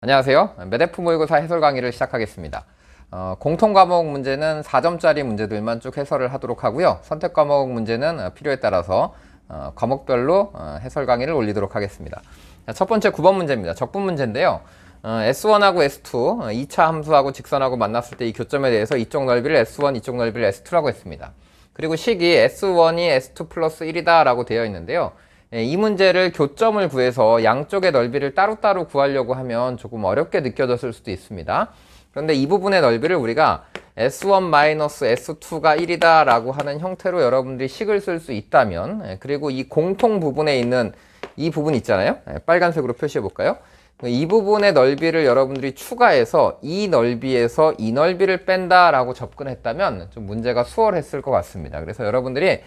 안녕하세요. 매대프 모의고사 해설 강의를 시작하겠습니다. 공통 과목 문제는 4점짜리 문제들만 쭉 해설을 하도록 하고요. 선택 과목 문제는 필요에 따라서 과목별로 해설 강의를 올리도록 하겠습니다. 첫 번째 9번 문제입니다. 적분 문제인데요. S1하고 S2, 2차 함수하고 직선하고 만났을 때 이 교점에 대해서 이쪽 넓이를 S1, 이쪽 넓이를 S2라고 했습니다. 그리고 식이 S1이 S2 플러스 1이다 라고 되어 있는데요. 이 문제를 교점을 구해서 양쪽의 넓이를 따로따로 구하려고 하면 조금 어렵게 느껴졌을 수도 있습니다. 그런데 이 부분의 넓이를 우리가 S1-S2가 1이다 라고 하는 형태로 여러분들이 식을 쓸 수 있다면, 그리고 이 공통 부분에 있는 이 부분 있잖아요. 빨간색으로 표시해 볼까요? 이 부분의 넓이를 여러분들이 추가해서 이 넓이에서 이 넓이를 뺀다 라고 접근했다면 좀 문제가 수월했을 것 같습니다. 그래서 여러분들이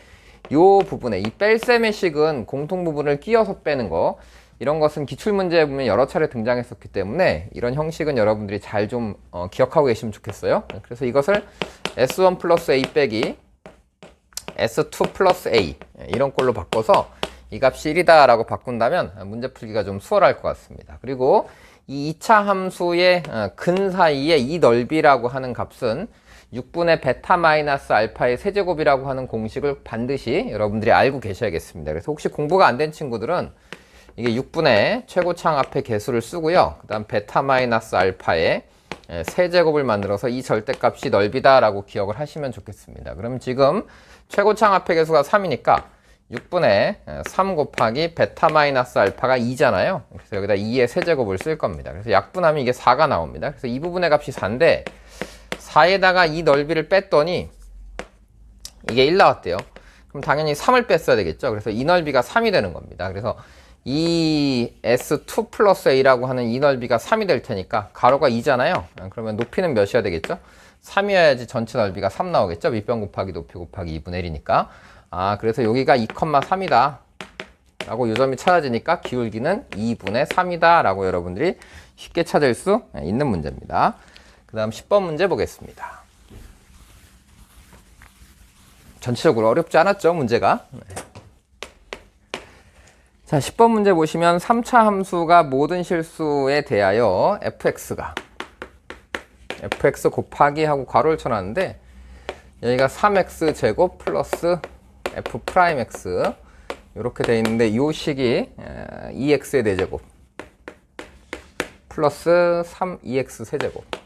이 부분에 이 뺄셈의 식은 공통 부분을 끼워서 빼는 거, 이런 것은 기출문제에 보면 여러 차례 등장했었기 때문에 이런 형식은 여러분들이 잘 좀 기억하고 계시면 좋겠어요. 그래서 이것을 S1 플러스 A 빼기 S2 플러스 A 이런 꼴로 바꿔서 이 값이 1이다 라고 바꾼다면 문제 풀기가 좀 수월할 것 같습니다. 그리고 이 2차 함수의 근 사이에 이 넓이라고 하는 값은 6분의 베타 마이너스 알파의 세제곱이라고 하는 공식을 반드시 여러분들이 알고 계셔야겠습니다. 그래서 혹시 공부가 안 된 친구들은 이게 6분의 최고창 앞에 개수를 쓰고요. 그 다음 베타 마이너스 알파의 세제곱을 만들어서 이 절대값이 넓이다 라고 기억을 하시면 좋겠습니다. 그럼 지금 최고창 앞에 개수가 3이니까 6분의 3 곱하기 베타 마이너스 알파가 2잖아요. 그래서 여기다 2의 세제곱을 쓸 겁니다. 그래서 약분하면 이게 4가 나옵니다. 그래서 이 부분의 값이 4인데 4에다가 이 넓이를 뺐더니 이게 1 나왔대요. 그럼 당연히 3을 뺐어야 되겠죠. 그래서 이 넓이가 3이 되는 겁니다. 그래서 이 S2 플러스 A라고 하는 이 넓이가 3이 될 테니까 가로가 2잖아요. 그러면 높이는 몇이어야 되겠죠? 3이어야지 전체 넓이가 3 나오겠죠? 밑변 곱하기 높이 곱하기 2분의 1이니까. 그래서 여기가 2,3이다 라고 요점이 찾아지니까 기울기는 2분의 3이다 라고 여러분들이 쉽게 찾을 수 있는 문제입니다. 그 다음 10번 문제 보겠습니다. 전체적으로 어렵지 않았죠, 문제가? 자, 10번 문제 보시면 3차 함수가 모든 실수에 대하여 fx가 fx 곱하기 하고 괄호를 쳐놨는데 여기가 3x 제곱 플러스 f 프라임 x 이렇게 되어 있는데 이 식이 2x의 4제곱 플러스 3x 세제곱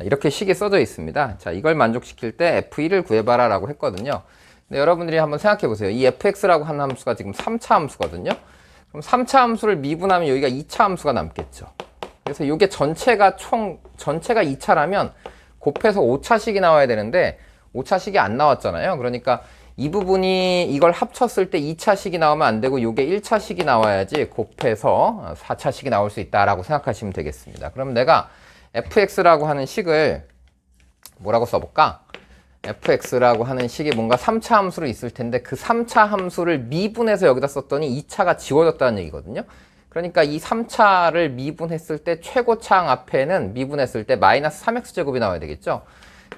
이렇게 식이 써져 있습니다. 자, 이걸 만족시킬 때 f1을 구해봐라 라고 했거든요. 근데 여러분들이 한번 생각해 보세요. 이 fx라고 하는 함수가 지금 3차 함수거든요. 그럼 3차 함수를 미분하면 여기가 2차 함수가 남겠죠. 그래서 이게 전체가 2차라면 곱해서 5차식이 나와야 되는데 5차식이 안 나왔잖아요. 그러니까 이 부분이 이걸 합쳤을 때 2차식이 나오면 안 되고 이게 1차식이 나와야지 곱해서 4차식이 나올 수 있다라고 생각하시면 되겠습니다. 그럼 내가 fx라고 하는 식을 뭐라고 써볼까? fx라고 하는 식이 뭔가 3차 함수로 있을 텐데 그 3차 함수를 미분해서 여기다 썼더니 2차가 지워졌다는 얘기거든요. 그러니까 이 3차를 미분했을 때 최고창 앞에는 미분했을 때 마이너스 3x제곱이 나와야 되겠죠.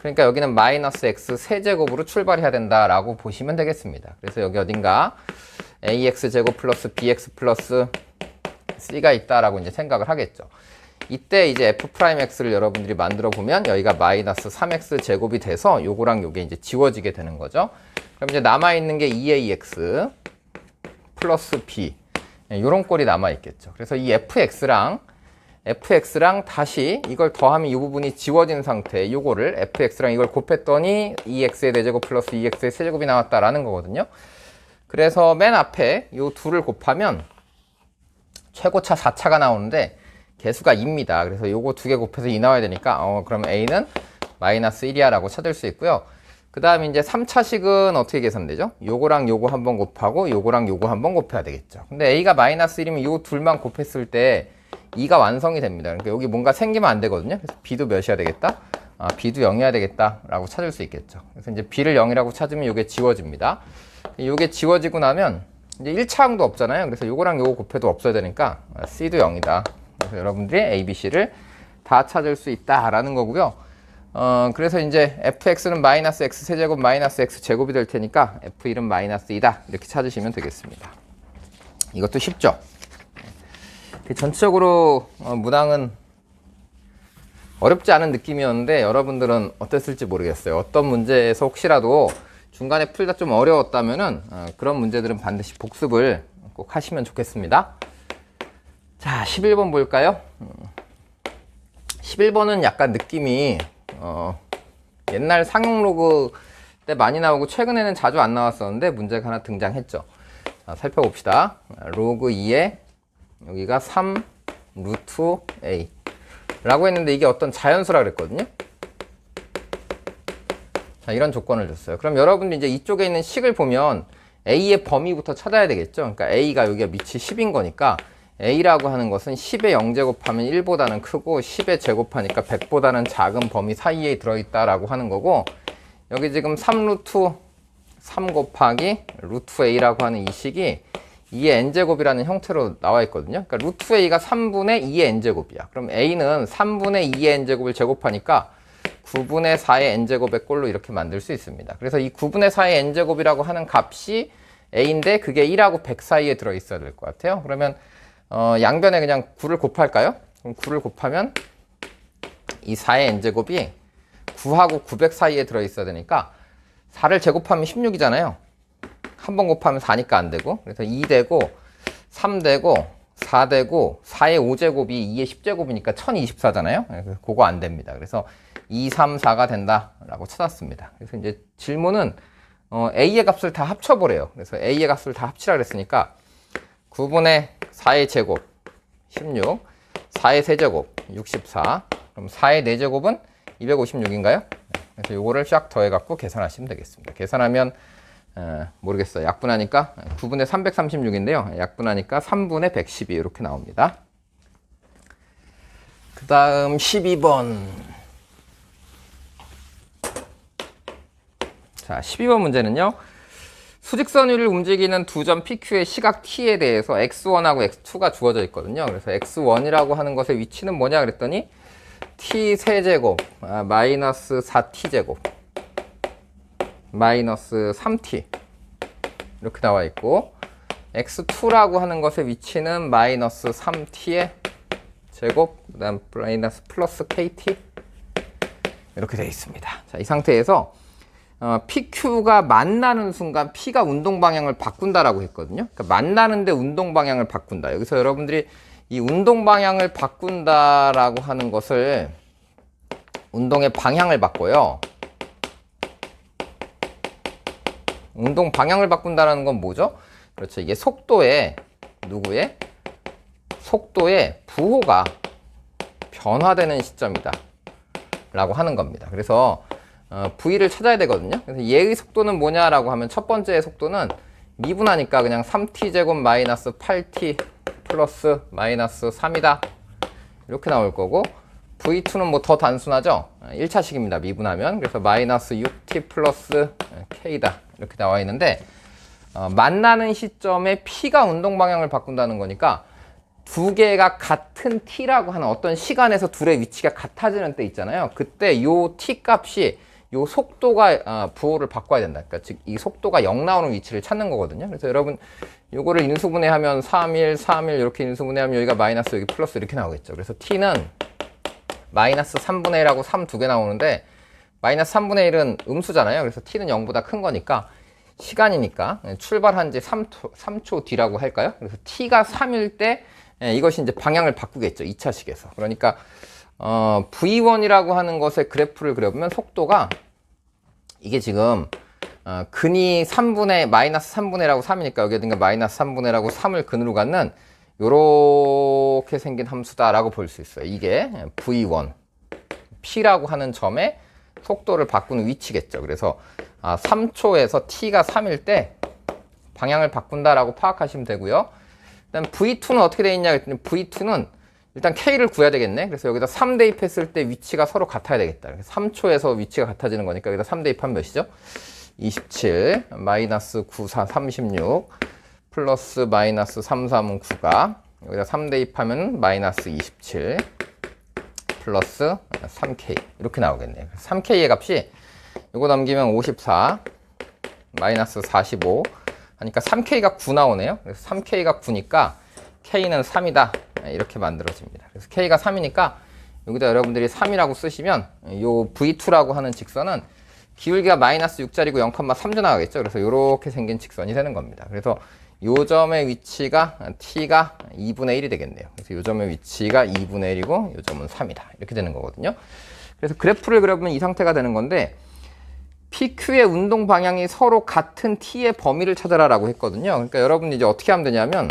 그러니까 여기는 마이너스 x 세제곱으로 출발해야 된다라고 보시면 되겠습니다. 그래서 여기 어딘가 ax제곱 플러스 bx 플러스 c가 있다라고 이제 생각을 하겠죠. 이때 이제 f'x를 여러분들이 만들어 보면 여기가 마이너스 3x 제곱이 돼서 요거랑 요게 이제 지워지게 되는 거죠. 그럼 이제 남아있는 게 2ax 플러스 b 요런 꼴이 남아있겠죠. 그래서 이 fx랑 다시 이걸 더하면 이 부분이 지워진 상태 요거를 fx랑 이걸 곱했더니 2x의 4제곱 플러스 2x의 세제곱이 나왔다라는 거거든요. 그래서 맨 앞에 요 둘을 곱하면 최고차 4차가 나오는데 개수가 2입니다. 그래서 요거 2개 곱해서 2 나와야 되니까 그럼 a는 마이너스 1이야 라고 찾을 수 있고요. 그 다음에 이제 3차식은 어떻게 계산되죠? 요거랑 요거 한번 곱하고 요거랑 요거 한번 곱해야 되겠죠. 근데 a가 마이너스 1이면 요 둘만 곱했을 때 2가 완성이 됩니다. 그러니까 여기 뭔가 생기면 안 되거든요. 그래서 b도 몇이어야 되겠다? b도 0이어야 되겠다 라고 찾을 수 있겠죠. 그래서 이제 b를 0이라고 찾으면 요게 지워집니다. 요게 지워지고 나면 이제 1차항도 없잖아요. 그래서 요거랑 요거 곱해도 없어야 되니까 c도 0이다. 그래서 여러분들이 A, B, C를 다 찾을 수 있다라는 거고요. 그래서 이제 fx는 마이너스 x 세제곱 마이너스 x 제곱이 될 테니까 f1은 마이너스 2다 이렇게 찾으시면 되겠습니다. 이것도 쉽죠? 전체적으로 문항은 어렵지 않은 느낌이었는데 여러분들은 어땠을지 모르겠어요. 어떤 문제에서 혹시라도 중간에 풀다 좀 어려웠다면은 그런 문제들은 반드시 복습을 꼭 하시면 좋겠습니다. 자, 11번 볼까요? 11번은 약간 느낌이 옛날 상용 로그 때 많이 나오고 최근에는 자주 안 나왔었는데 문제가 하나 등장했죠. 자, 살펴봅시다. 로그 2에 여기가 3 루트 a 라고 했는데 이게 어떤 자연수라 그랬거든요. 자, 이런 조건을 줬어요. 그럼 여러분들 이제 이쪽에 있는 식을 보면 a의 범위부터 찾아야 되겠죠. 그러니까 a가 여기가 밑이 10인 거니까 a라고 하는 것은 10의 0제곱하면 1보다는 크고 10의 제곱하니까 100보다는 작은 범위 사이에 들어있다라고 하는 거고, 여기 지금 3 루트 3 곱하기 루트 a라고 하는 이 식이 2의 n제곱이라는 형태로 나와 있거든요. 그러니까 루트 a가 3분의 2의 n제곱이야. 그럼 a는 3분의 2의 n제곱을 제곱하니까 9분의 4의 n제곱의 꼴로 이렇게 만들 수 있습니다. 그래서 이 9분의 4의 n제곱이라고 하는 값이 a인데 그게 1하고 100 사이에 들어있어야 될 것 같아요. 그러면 양변에 그냥 9를 곱할까요? 그럼 9를 곱하면 이 4의 n제곱이 9하고 900 사이에 들어있어야 되니까 4를 제곱하면 16이잖아요. 한 번 곱하면 4니까 안 되고, 그래서 2 되고 3 되고 4 되고 4의 5제곱이 2의 10제곱이니까 1024잖아요. 그래서 그거 안 됩니다. 그래서 2, 3, 4가 된다라고 찾았습니다. 그래서 이제 질문은 a의 값을 다 합쳐보래요. 그래서 a의 값을 다 합치라 그랬으니까 9분의 4의 제곱 16, 4의 세제곱 64, 그럼 4의 4제곱은 256인가요? 그래서 요거를 쫙 더해갖고 계산하시면 되겠습니다. 계산하면 모르겠어요. 약분하니까 9분의 336인데요. 약분하니까 3분의 112 이렇게 나옵니다. 그 다음 12번. 자, 12번 문제는요. 수직선 위를 움직이는 두 점 PQ의 시각 T에 대해서 X1하고 X2가 주어져 있거든요. 그래서 X1이라고 하는 것의 위치는 뭐냐 그랬더니 T 세제곱 마이너스 4T제곱 마이너스 3T 이렇게 나와 있고, X2라고 하는 것의 위치는 마이너스 3T의 제곱 그 다음 마이너스 플러스 KT 이렇게 되어 있습니다. 자, 이 상태에서 PQ가 만나는 순간 P가 운동 방향을 바꾼다라고 했거든요. 그러니까 만나는데 운동 방향을 바꾼다. 여기서 여러분들이 이 운동 방향을 바꾼다라고 하는 것을 운동의 방향을 바꿔요. 운동 방향을 바꾼다는 건 뭐죠? 그렇죠. 이게 속도에 누구의? 속도의 부호가 변화되는 시점이다 라고 하는 겁니다. 그래서 V를 찾아야 되거든요. 그래서 얘의 속도는 뭐냐라고 하면 첫 번째의 속도는 미분하니까 그냥 3T제곱 마이너스 8T 플러스 마이너스 3이다 이렇게 나올 거고, V2는 뭐 더 단순하죠. 1차식입니다. 미분하면. 그래서 마이너스 6T 플러스 K다 이렇게 나와 있는데, 만나는 시점에 P가 운동 방향을 바꾼다는 거니까 두 개가 같은 T라고 하는 어떤 시간에서 둘의 위치가 같아지는 때 있잖아요. 그때 요 T 값이 요 속도가 부호를 바꿔야 된다. 그러니까 즉 이 속도가 0 나오는 위치를 찾는 거거든요. 그래서 여러분 요거를 인수분해하면 3, 3, 1 이렇게 인수분해하면 여기가 마이너스 여기 플러스 이렇게 나오겠죠. 그래서 T는 마이너스 3분의 1하고 3 두 개 나오는데 마이너스 3분의 1은 음수잖아요. 그래서 T는 0보다 큰 거니까 시간이니까 출발한 지 3초 뒤라고 할까요? 그래서 T가 3일 때 이것이 이제 방향을 바꾸겠죠. 2차식에서. 그러니까 V1이라고 하는 것의 그래프를 그려보면 속도가 이게 지금 근이 마이너스 3분의 1하고 3이니까 여기에 마이너스 3분의 1하고 3을 근으로 갖는 요렇게 생긴 함수다라고 볼 수 있어요. 이게 V1 P라고 하는 점의 속도를 바꾸는 위치겠죠. 그래서 3초에서 T가 3일 때 방향을 바꾼다라고 파악하시면 되고요. 일단 V2는 어떻게 되어 있냐 그랬더니 V2는 일단 K를 구해야 되겠네. 그래서 여기다 3 대입했을 때 위치가 서로 같아야 되겠다. 3초에서 위치가 같아지는 거니까 여기다 3 대입하면 몇이죠? 27 마이너스 9, 4, 36 플러스 마이너스 3, 3은 9가 여기다 3 대입하면 마이너스 27 플러스 3K 이렇게 나오겠네요. 3K의 값이 이거 남기면 54 마이너스 45 하니까 3K가 9 나오네요. 그래서 3K가 9니까 K는 3이다 이렇게 만들어집니다. 그래서 K가 3이니까 여기다 여러분들이 3이라고 쓰시면 요 V2라고 하는 직선은 기울기가 마이너스 6짜리고 0,3조 나가겠죠. 그래서 이렇게 생긴 직선이 되는 겁니다. 그래서 요 점의 위치가 T가 2분의 1이 되겠네요. 그래서 요 점의 위치가 2분의 1이고 요 점은 3이다. 이렇게 되는 거거든요. 그래서 그래프를 그려보면 이 상태가 되는 건데 PQ의 운동 방향이 서로 같은 T의 범위를 찾아라라고 했거든요. 그러니까 여러분이 이제 어떻게 하면 되냐면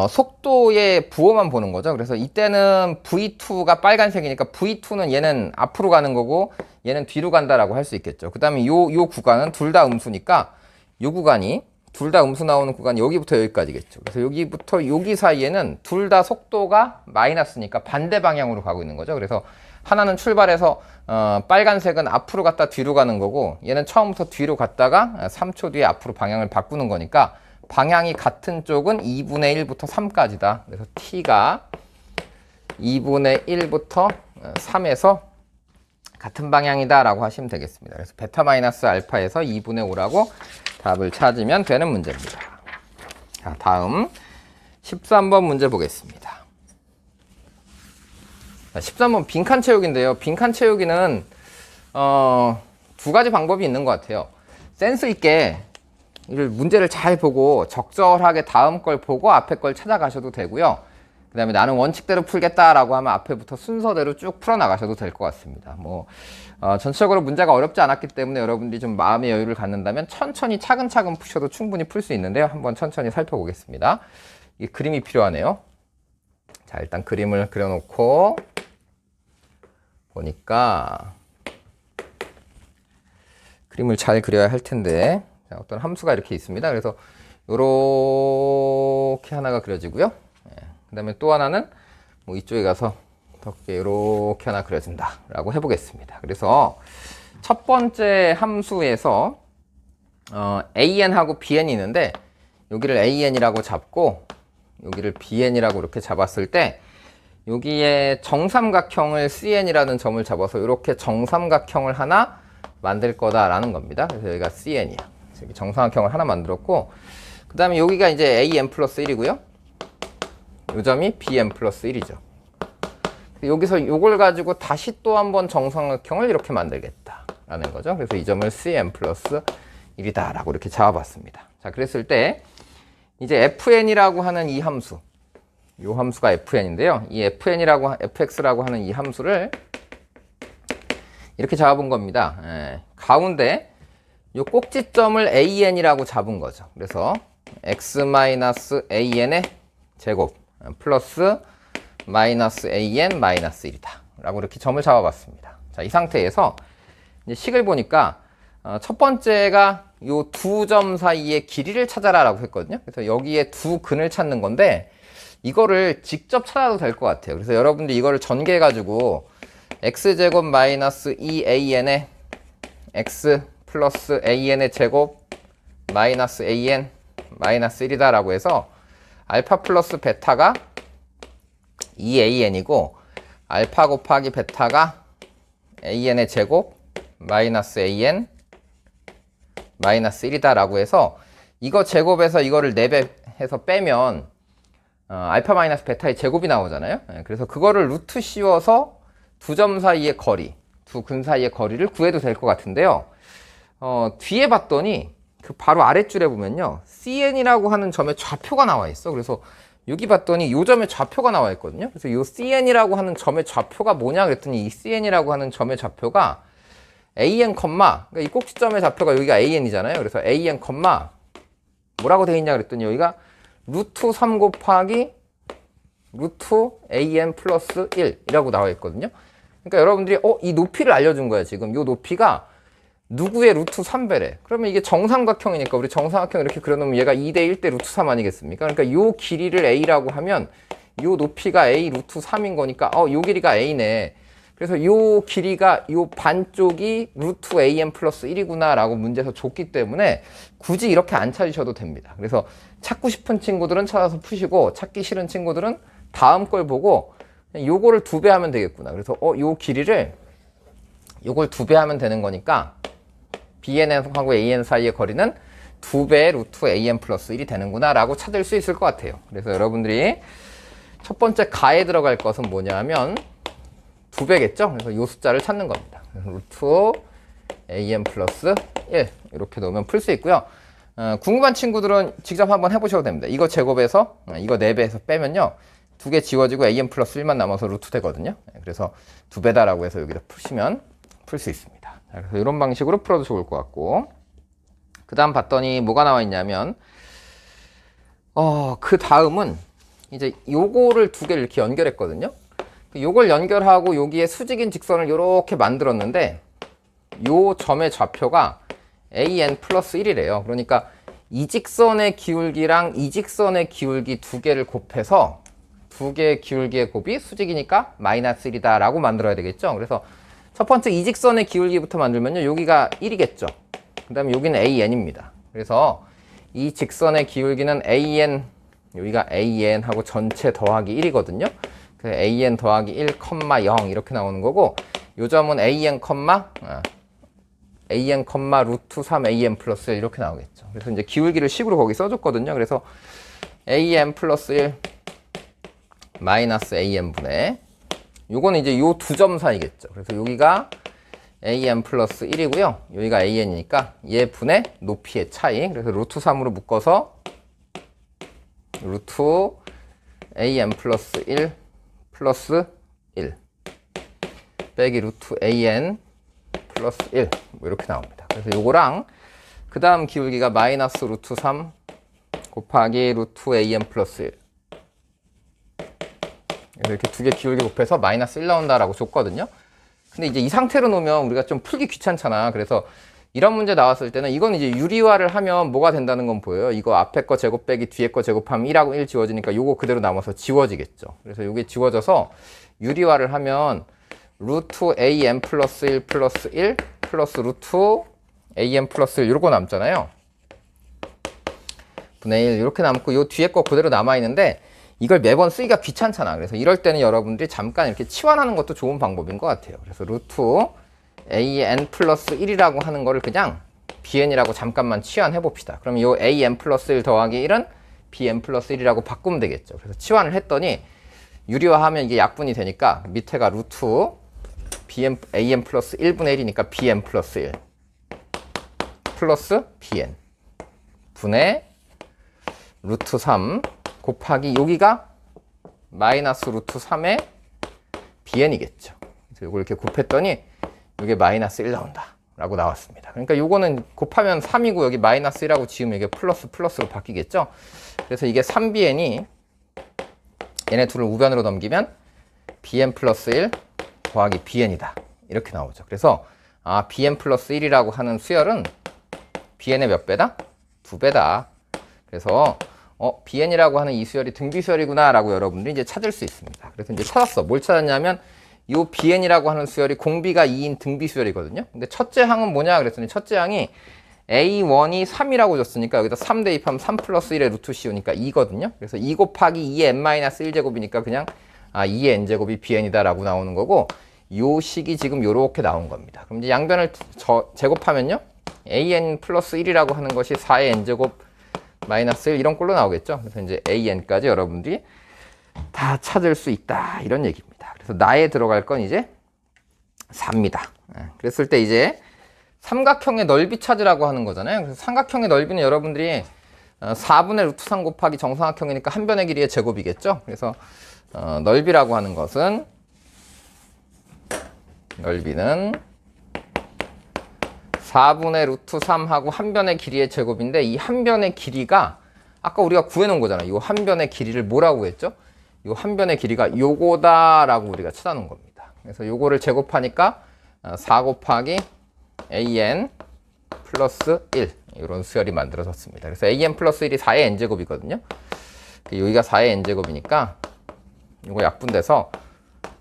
속도의 부호만 보는 거죠. 그래서 이때는 V2가 빨간색이니까 V2는 얘는 앞으로 가는 거고 얘는 뒤로 간다라고 할 수 있겠죠. 그 다음에 요 구간은 둘 다 음수니까 요 구간이 둘 다 음수 나오는 구간이 여기부터 여기까지겠죠. 그래서 여기부터 여기 사이에는 둘 다 속도가 마이너스니까 반대 방향으로 가고 있는 거죠. 그래서 하나는 출발해서 빨간색은 앞으로 갔다 뒤로 가는 거고 얘는 처음부터 뒤로 갔다가 3초 뒤에 앞으로 방향을 바꾸는 거니까 방향이 같은 쪽은 2분의 1부터 3까지다. 그래서 T가 2분의 1부터 3에서 같은 방향이다 라고 하시면 되겠습니다. 그래서 베타 마이너스 알파에서 2분의 5라고 답을 찾으면 되는 문제입니다. 자, 다음 13번 문제 보겠습니다. 13번 빈칸 채우기인데요. 빈칸 채우기는 두 가지 방법이 있는 것 같아요. 센스 있게 이를 문제를 잘 보고 적절하게 다음 걸 보고 앞에 걸 찾아가셔도 되고요. 그 다음에 나는 원칙대로 풀겠다라고 하면 앞에부터 순서대로 쭉 풀어나가셔도 될 것 같습니다. 전체적으로 문제가 어렵지 않았기 때문에 여러분들이 좀 마음의 여유를 갖는다면 천천히 차근차근 푸셔도 충분히 풀 수 있는데요. 한번 천천히 살펴보겠습니다. 이 그림이 필요하네요. 자, 일단 그림을 그려놓고 보니까 그림을 잘 그려야 할 텐데 자, 어떤 함수가 이렇게 있습니다. 그래서 요렇게 하나가 그려지고요. 그 다음에 또 하나는 뭐 이쪽에 가서 덕게 이렇게 하나 그려진다 라고 해보겠습니다. 그래서 첫 번째 함수에서 AN하고 BN이 있는데 여기를 AN이라고 잡고 여기를 BN이라고 이렇게 잡았을 때 여기에 정삼각형을 CN이라는 점을 잡아서 이렇게 정삼각형을 하나 만들 거다라는 겁니다. 그래서 여기가 CN이야. 여기 정삼각형을 하나 만들었고 그 다음에 여기가 이제 AN 플러스 1이고요. 요 점이 BN 플러스 1이죠. 여기서 요걸 가지고 다시 또 한번 정삼각형을 이렇게 만들겠다라는 거죠. 그래서 이 점을 CN 플러스 1이다 라고 이렇게 잡아봤습니다. 자, 그랬을 때 이제 FN이라고 하는 이 함수, 요 함수가 FN인데요. 이 FX라고 하는 이 함수를 이렇게 잡아본 겁니다. 가운데 요 꼭지점을 AN이라고 잡은 거죠. 그래서 x-AN의 제곱 플러스 마이너스 AN 마이너스 1이다 라고 이렇게 점을 잡아봤습니다. 자, 이 상태에서 이제 식을 보니까 첫 번째가 요 두 점 사이의 길이를 찾아라 라고 했거든요. 그래서 여기에 두 근을 찾는 건데 이거를 직접 찾아도 될 것 같아요. 그래서 여러분들 이거를 전개해 가지고 x제곱 마이너스 2AN의 x 플러스 AN의 제곱 마이너스 AN 마이너스 1이다 라고 해서 알파 플러스 베타가 2AN이고 알파 곱하기 베타가 AN의 제곱 마이너스 AN 마이너스 1이다 라고 해서 이거 제곱해서 이거를 4배 해서 빼면 알파 마이너스 베타의 제곱이 나오잖아요. 그래서 그거를 루트 씌워서 두 점 사이의 거리, 두 근 사이의 거리를 구해도 될 것 같은데요. 뒤에 봤더니 그 바로 아랫줄에 보면요. CN이라고 하는 점의 좌표가 나와 있어. 그래서 여기 봤더니 이 점의 좌표가 나와 있거든요. 그래서 이 CN이라고 하는 점의 좌표가 뭐냐 그랬더니 이 CN이라고 하는 점의 좌표가 AN, 그러니까 이 꼭지점의 좌표가 여기가 AN이잖아요. 그래서 AN, 뭐라고 되어 있냐 그랬더니 여기가 루트 3 곱하기 루트 AN 플러스 1이라고 나와 있거든요. 그러니까 여러분들이 이 높이를 알려준 거야. 지금 이 높이가 누구의 루트 3배래. 그러면 이게 정삼각형이니까 우리 정삼각형 이렇게 그려놓으면 얘가 2대 1대 루트 3 아니겠습니까? 그러니까 요 길이를 A라고 하면 요 높이가 A 루트 3인 거니까 요 길이가 A네. 그래서 요 길이가 요 반쪽이 루트 AN 플러스 1이구나 라고 문제에서 줬기 때문에 굳이 이렇게 안 찾으셔도 됩니다. 그래서 찾고 싶은 친구들은 찾아서 푸시고 찾기 싫은 친구들은 다음 걸 보고 요거를 2배 하면 되겠구나. 그래서 요 길이를 요걸 2배 하면 되는 거니까 BN하고 AN 사이의 거리는 2배 루트 an 플러스 1이 되는구나 라고 찾을 수 있을 것 같아요. 그래서 여러분들이 첫 번째 가에 들어갈 것은 뭐냐면 2배겠죠? 그래서 이 숫자를 찾는 겁니다. 루트 an 플러스 1 이렇게 놓으면 풀 수 있고요. 궁금한 친구들은 직접 한번 해보셔도 됩니다. 이거 제곱해서 이거 4배에서 빼면요 2개 지워지고 an 플러스 1만 남아서 루트 되거든요. 그래서 2배다라고 해서 여기다 푸시면 풀 수 있습니다. 그래서 이런 방식으로 풀어도 좋을 것 같고, 그 다음 봤더니 뭐가 나와 있냐면 그 다음은 이제 요거를 2개를 이렇게 연결했거든요. 요걸 연결하고 여기에 수직인 직선을 이렇게 만들었는데 요 점의 좌표가 an 플러스 1이래요. 그러니까 이 직선의 기울기랑 이 직선의 기울기 2개를 곱해서 2개의 기울기의 곱이 수직이니까 마이너스 1이다 라고 만들어야 되겠죠. 그래서 첫 번째 이 직선의 기울기부터 만들면요 여기가 1이겠죠. 그 다음에 여기는 an입니다. 그래서 이 직선의 기울기는 an, 여기가 an 하고 전체 더하기 1이거든요. 그래서 an 더하기 1, 0 이렇게 나오는 거고, 요 점은 an, 루트 3 an 플러스 1 이렇게 나오겠죠. 그래서 이제 기울기를 식으로 거기 써줬거든요. 그래서 an 플러스 1 마이너스 an 분의, 요거는 이제 요 두 점 사이겠죠. 그래서 여기가 an 플러스 1이고요. 여기가 an이니까 얘 분의 높이의 차이. 그래서 루트 3으로 묶어서 루트 an 플러스 1 플러스 1 빼기 루트 an 플러스 1 뭐 이렇게 나옵니다. 그래서 요거랑 그 다음 기울기가 마이너스 루트 3 곱하기 루트 an 플러스 1 이렇게 2개 기울기 곱해서 마이너스 1 나온다라고 줬거든요. 근데 이제 이 상태로 놓으면 우리가 좀 풀기 귀찮잖아. 그래서 이런 문제 나왔을 때는 이건 이제 유리화를 하면 뭐가 된다는 건 보여요. 이거 앞에 거 제곱 빼기 뒤에 거 제곱하면 1하고 1 지워지니까 요거 그대로 남아서 지워지겠죠. 그래서 요게 지워져서 유리화를 하면 루트 an 플러스 1 플러스 1 플러스 루트 an 플러스 1 요거 남잖아요. 분의 1 이렇게 남고 요 뒤에 거 그대로 남아있는데 이걸 매번 쓰기가 귀찮잖아. 그래서 이럴 때는 여러분들이 잠깐 이렇게 치환하는 것도 좋은 방법인 것 같아요. 그래서 루트 an 플러스 1이라고 하는 거를 그냥 bn이라고 잠깐만 치환해 봅시다. 그럼 이 an 플러스 1 더하기 1은 bn 플러스 1이라고 바꾸면 되겠죠. 그래서 치환을 했더니 유리화하면 이게 약분이 되니까 밑에가 루트 an 플러스 1분의 1이니까 bn 플러스 1 플러스 bn 분의 루트 3 곱하기 여기가 마이너스 루트 3의 bn이겠죠. 그래서 이걸 이렇게 곱했더니 이게 마이너스 1 나온다 라고 나왔습니다. 그러니까 요거는 곱하면 3이고 여기 마이너스 1하고 지우면 이게 플러스로 바뀌겠죠. 그래서 이게 3bn이 얘네 둘을 우변으로 넘기면 bn 플러스 1 더하기 bn이다 이렇게 나오죠. 그래서 bn 플러스 1이라고 하는 수열은 bn의 몇 배다? 2배다. 그래서 bn이라고 하는 이 수열이 등비수열이구나 라고 여러분들이 이제 찾을 수 있습니다. 그래서 이제 찾았어. 뭘 찾았냐면 이 bn이라고 하는 수열이 공비가 2인 등비수열이거든요. 근데 첫째 항은 뭐냐 그랬더니 첫째 항이 a1이 3이라고 줬으니까 여기다 3 대입하면 3 플러스 1의 루트 씌우니까 2거든요. 그래서 2 곱하기 2의 n-1제곱이니까 그냥 2의 n제곱이 bn이다 라고 나오는 거고, 요 식이 지금 요렇게 나온 겁니다. 그럼 이제 양변을 제곱하면요 an 플러스 1이라고 하는 것이 4의 n제곱 마이너스 1 이런 꼴로 나오겠죠. 그래서 이제 an까지 여러분들이 다 찾을 수 있다 이런 얘기입니다. 그래서 나에 들어갈 건 이제 4입니다. 그랬을 때 이제 삼각형의 넓이 찾으라고 하는 거잖아요. 그래서 삼각형의 넓이는 여러분들이 4분의 루트 3 곱하기 정삼각형이니까 한 변의 길이의 제곱이겠죠. 그래서 넓이라고 하는 것은 넓이는 4분의 루트 3하고 한 변의 길이의 제곱인데 이 한 변의 길이가 아까 우리가 구해놓은 거잖아요. 이 한 변의 길이를 뭐라고 했죠? 이 한 변의 길이가 요거다라고 우리가 찾아놓은 겁니다. 그래서 요거를 제곱하니까 4 곱하기 an 플러스 1 이런 수열이 만들어졌습니다. 그래서 an 플러스 1이 4의 n제곱이거든요. 여기가 4의 n제곱이니까 요거 약분돼서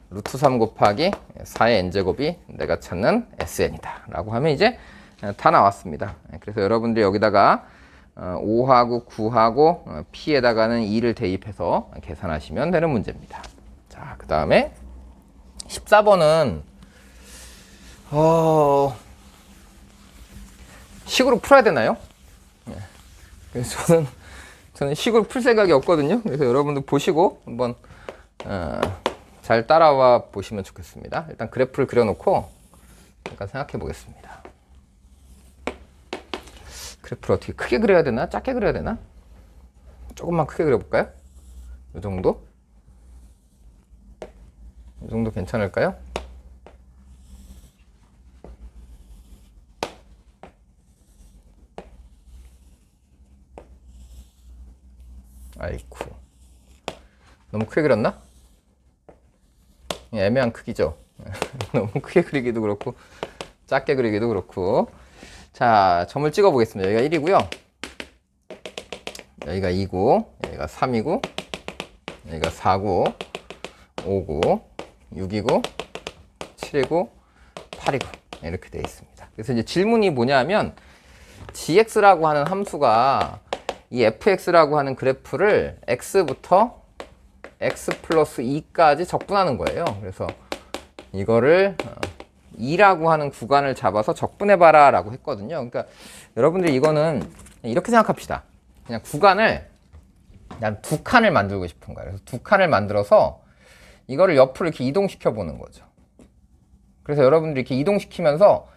루트 3 곱하기 4의 n제곱이 내가 찾는 sn이다 라고 하면 이제 다 나왔습니다. 그래서 여러분들이 여기다가 5하고 9하고 p에다가는 2를 대입해서 계산하시면 되는 문제입니다. 자, 그 다음에 14번은 식으로 풀어야 되나요? 그래서 저는 식으로 풀 생각이 없거든요. 그래서 여러분들 보시고 한번 잘 따라와 보시면 좋겠습니다. 일단 그래프를 그려놓고 잠깐 생각해 보겠습니다. 그래프를 어떻게 크게 그려야 되나? 작게 그려야 되나? 조금만 크게 그려볼까요? 이 정도? 이 정도 괜찮을까요? 아이쿠, 너무 크게 그렸나? 애매한 크기죠. 너무 크게 그리기도 그렇고 작게 그리기도 그렇고. 자, 점을 찍어 보겠습니다. 여기가 1이고요 여기가 2고 여기가 3이고 여기가 4고 5고 6이고 7이고 8이고 이렇게 되어 있습니다. 그래서 이제 질문이 뭐냐면 gx라고 하는 함수가 이 fx라고 하는 그래프를 x부터 x 플러스 2까지 적분하는 거예요. 그래서 이거를 2라고 하는 구간을 잡아서 적분해봐라 라고 했거든요. 그러니까 여러분들이 이거는 이렇게 생각합시다. 그냥 구간을 그냥 두 칸을 만들고 싶은 거예요. 그래서 두 칸을 만들어서 이거를 옆으로 이렇게 이동시켜 보는 거죠. 그래서 여러분들이 이렇게 이동시키면서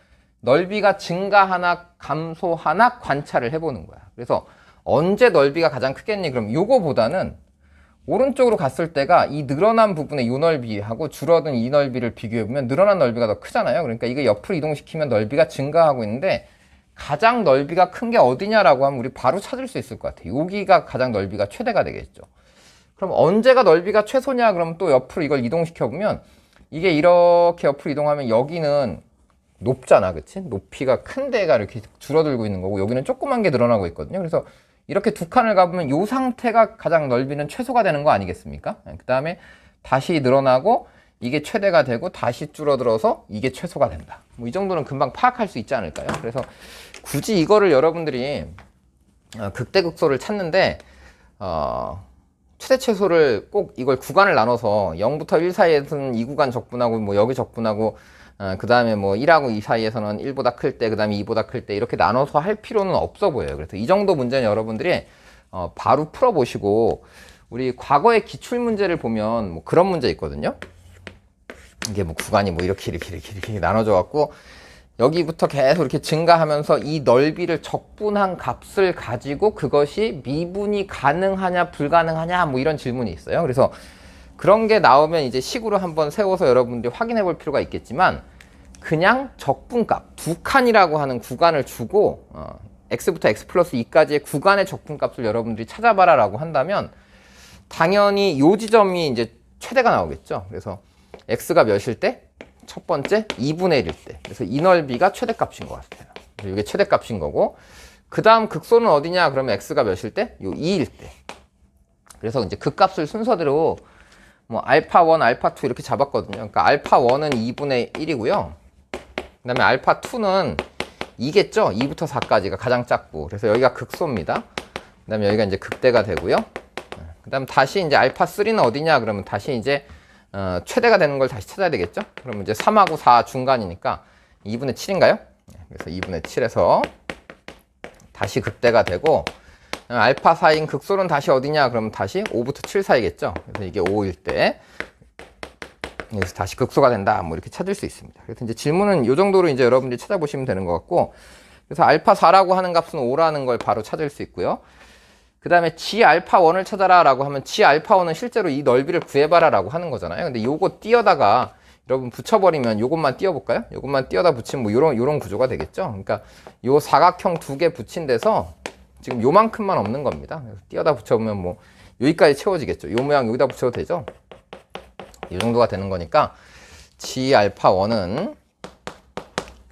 넓이가 증가하나 감소하나 관찰을 해보는 거야. 그래서 언제 넓이가 가장 크겠니? 그럼 요거보다는 오른쪽으로 갔을 때가 이 늘어난 부분의 요 넓이하고 줄어든 이 넓이를 비교해보면 늘어난 넓이가 더 크잖아요. 그러니까 이거 옆으로 이동시키면 넓이가 증가하고 있는데 가장 넓이가 큰 게 어디냐라고 하면 우리 바로 찾을 수 있을 것 같아요. 여기가 가장 넓이가 최대가 되겠죠. 그럼 언제가 넓이가 최소냐? 그럼 또 옆으로 이걸 이동시켜보면 이게 이렇게 옆으로 이동하면 여기는 높잖아. 그치? 높이가 큰 데가 이렇게 줄어들고 있는 거고 여기는 조그만 게 늘어나고 있거든요. 그래서 이렇게 두 칸을 가보면 이 상태가 가장 넓이는 최소가 되는 거 아니겠습니까? 그 다음에 다시 늘어나고 이게 최대가 되고 다시 줄어들어서 이게 최소가 된다. 뭐 이 정도는 금방 파악할 수 있지 않을까요? 그래서 굳이 이거를 여러분들이 극대극소를 찾는데 최대 최소를 꼭 이걸 구간을 나눠서 0부터 1 사이에서는 이 구간 적분하고 뭐 여기 적분하고 그 다음에 뭐 1하고 2 사이에서는 1보다 클 때, 그 다음에 2보다 클 때 이렇게 나눠서 할 필요는 없어 보여요. 그래서 이 정도 문제는 여러분들이 바로 풀어보시고 우리 과거의 기출 문제를 보면 뭐 그런 문제 있거든요. 이게 뭐 구간이 뭐 이렇게 나눠져 갖고 여기부터 계속 이렇게 증가하면서 이 넓이를 적분한 값을 가지고 그것이 미분이 가능하냐 불가능하냐 뭐 이런 질문이 있어요. 그래서 그런 게 나오면 이제 식으로 한번 세워서 여러분들이 확인해 볼 필요가 있겠지만 그냥 적분값 두 칸이라고 하는 구간을 주고 x부터 x 플러스 2까지의 구간의 적분값을 여러분들이 찾아봐라 라고 한다면 당연히 요 지점이 이제 최대가 나오겠죠. 그래서 x가 몇일 때? 첫 번째 2분의 1일 때. 그래서 이 넓이가 최대값인 것 같아요. 이게 최대값인 거고 그 다음 극소는 어디냐? 그러면 x가 몇일 때? 요 2일 때. 그래서 이제 그 값을 순서대로 뭐 알파1, 알파2 이렇게 잡았거든요. 그러니까 알파1은 2분의 1이고요. 그 다음에 알파2는 2겠죠? 2부터 4까지가 가장 작고. 그래서 여기가 극소입니다. 그 다음에 여기가 이제 극대가 되고요. 그 다음 다시 이제 알파3는 어디냐? 그러면 다시 이제 최대가 되는 걸 다시 찾아야 되겠죠? 그러면 이제 3하고 4 중간이니까 2분의 7인가요? 그래서 2분의 7에서 다시 극대가 되고 알파 4인 극소는 다시 어디냐? 그러면 다시 5부터 7 사이겠죠? 그래서 이게 5일 때 여기서 다시 극소가 된다. 뭐 이렇게 찾을 수 있습니다. 그래서 이제 질문은 이 정도로 이제 여러분들이 찾아보시면 되는 것 같고 그래서 알파 4라고 하는 값은 5라는 걸 바로 찾을 수 있고요. 그 다음에 g 알파 1을 찾아라 라고 하면 g 알파 1은 실제로 이 넓이를 구해봐라 라고 하는 거잖아요. 근데 요거 띄어다가 여러분 붙여버리면 요것만 띄워볼까요? 요것만 띄어다 붙이면 뭐 요런 구조가 되겠죠. 그러니까 요 사각형 두 개 붙인 데서 지금 요만큼만 없는 겁니다. 그래서 띄어다 붙여보면 뭐 여기까지 채워지겠죠. 요 모양 여기다 붙여도 되죠. 이 정도가 되는 거니까 g 알파 1은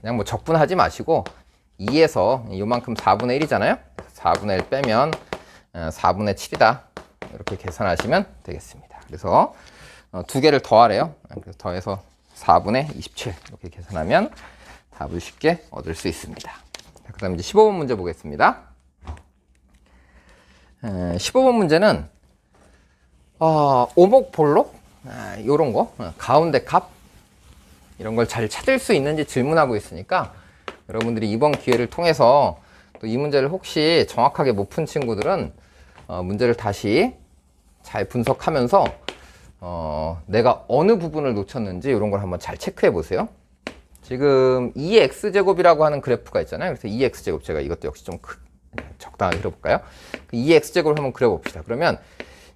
그냥 뭐 적분하지 마시고 2에서 요만큼 4분의 1이잖아요. 4분의 1 빼면 4분의 7이다. 이렇게 계산하시면 되겠습니다. 그래서 두 개를 더하래요. 그래서 더해서 4분의 27 이렇게 계산하면 답을 쉽게 얻을 수 있습니다. 그 다음 이제 15번 문제 보겠습니다. 15번 문제는 오목볼록 요런 거 가운데 값 이런 걸 잘 찾을 수 있는지 질문하고 있으니까 여러분들이 이번 기회를 통해서 또 이 문제를 혹시 정확하게 못 푼 친구들은 문제를 다시 잘 분석하면서 내가 어느 부분을 놓쳤는지 이런 걸 한번 잘 체크해 보세요. 지금 2x제곱이라고 하는 그래프가 있잖아요. 그래서 2x제곱, 제가 이것도 역시 좀 적당하게 그려볼까요? 2x제곱을 한번 그려봅시다. 그러면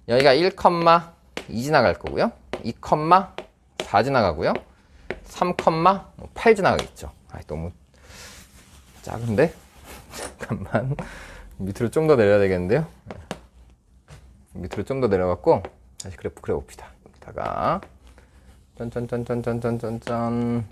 여기가 1,2 지나갈 거고요. 2,4 지나가고요. 3,8 지나가겠죠. 너무 작은데? 잠깐만. 밑으로 좀 더 내려야 되겠는데요. 밑으로 좀 더 내려갖고 다시 그래프 그려봅시다. 여기다가 짠짠짠짠짠짠짠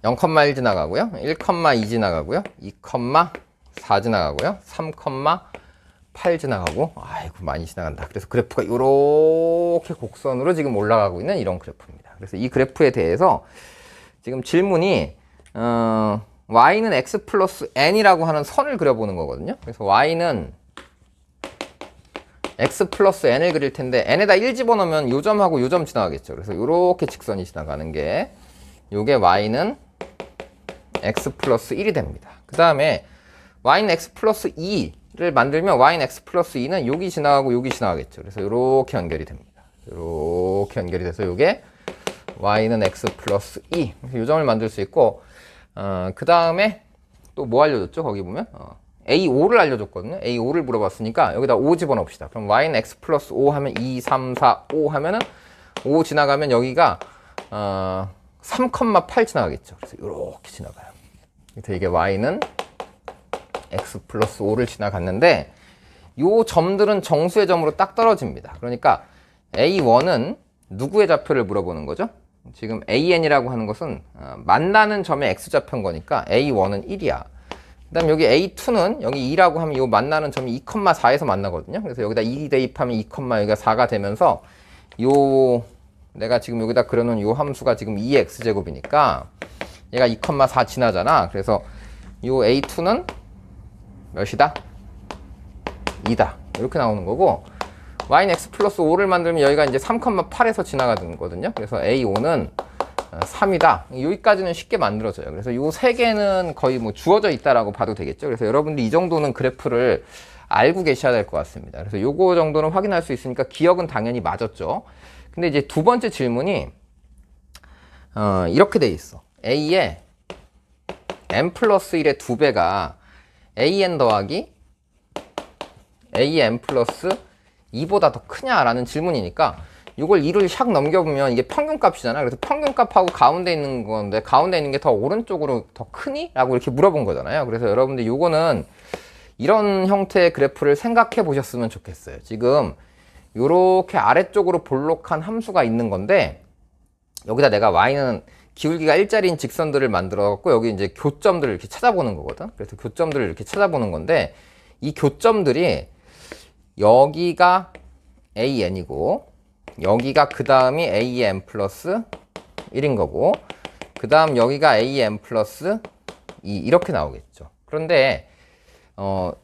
0,1 지나가고요. 1,2 지나가고요. 2,4 지나가고요. 3,8 지나가고, 아이고 많이 지나간다. 그래서 그래프가 이렇게 곡선으로 지금 올라가고 있는 이런 그래프입니다. 그래서 이 그래프에 대해서 지금 질문이 y는 x 플러스 n이라고 하는 선을 그려보는 거거든요. 그래서 y는 x 플러스 n을 그릴 텐데 n에다 1 집어넣으면 요 점하고 요 점 지나가겠죠. 그래서 이렇게 직선이 지나가는 게 요게 y는 x 플러스 1이 됩니다. 그 다음에 y는 x 플러스 2를 만들면 y는 x 플러스 2는 여기 지나가고 여기 지나가겠죠. 그래서 이렇게 연결이 됩니다. 이렇게 연결이 돼서 요게 y는 x 플러스 2, 이 점을 만들 수 있고, 그 다음에 또 뭐 알려줬죠? 거기 보면 a5를 알려줬거든요. a5를 물어봤으니까 여기다 5 집어넣읍시다. 그럼 y는 x 플러스 5 하면 2, 3, 4, 5 하면은 5 지나가면 여기가 3,8 지나가겠죠. 그래서 이렇게 지나가요. 그래서 이게 y는 x 플러스 5를 지나갔는데 요 점들은 정수의 점으로 딱 떨어집니다. 그러니까 a1은 누구의 좌표를 물어보는 거죠? 지금 an이라고 하는 것은 만나는 점의 x좌표인 거니까 a1은 1이야. 그 다음 여기 a2는 여기 2라고 하면 이 만나는 점이 2,4에서 만나거든요. 그래서 여기다 2 대입하면 2, 여기가 4가 되면서 요 내가 지금 여기다 그려놓은 요 함수가 지금 2x제곱이니까 얘가 2,4 지나잖아. 그래서 요 a2는 몇이다? 2다. 이렇게 나오는 거고, y는 x 플러스 5를 만들면 여기가 이제 3,8에서 지나가는 거거든요. 그래서 a5는 3이다. 여기까지는 쉽게 만들어져요. 그래서 요 세 개는 거의 뭐 주어져 있다라고 봐도 되겠죠. 그래서 여러분들 이 정도는 그래프를 알고 계셔야 될 것 같습니다. 그래서 요거 정도는 확인할 수 있으니까 기억은 당연히 맞았죠. 근데 이제 두 번째 질문이 이렇게 돼 있어. a의 n 플러스 1의 2배가 an 더하기 an 플러스 2보다 더 크냐라는 질문이니까 이걸 2를 샥 넘겨보면 이게 평균값이잖아. 그래서 평균값하고 가운데 있는 건데 가운데 있는 게 더 오른쪽으로 더 크니? 라고 이렇게 물어본 거잖아요. 그래서 여러분들 요거는 이런 형태의 그래프를 생각해 보셨으면 좋겠어요. 지금 요렇게 아래쪽으로 볼록한 함수가 있는 건데 여기다 내가 y는 기울기가 일자리인 직선들을 만들어 갖고 여기 이제 교점들을 이렇게 찾아보는 거거든. 그래서 교점들을 이렇게 찾아보는 건데 이 교점들이 여기가 an이고 여기가 그 다음이 an 플러스 1인 거고 그 다음 여기가 an 플러스 2 이렇게 나오겠죠. 그런데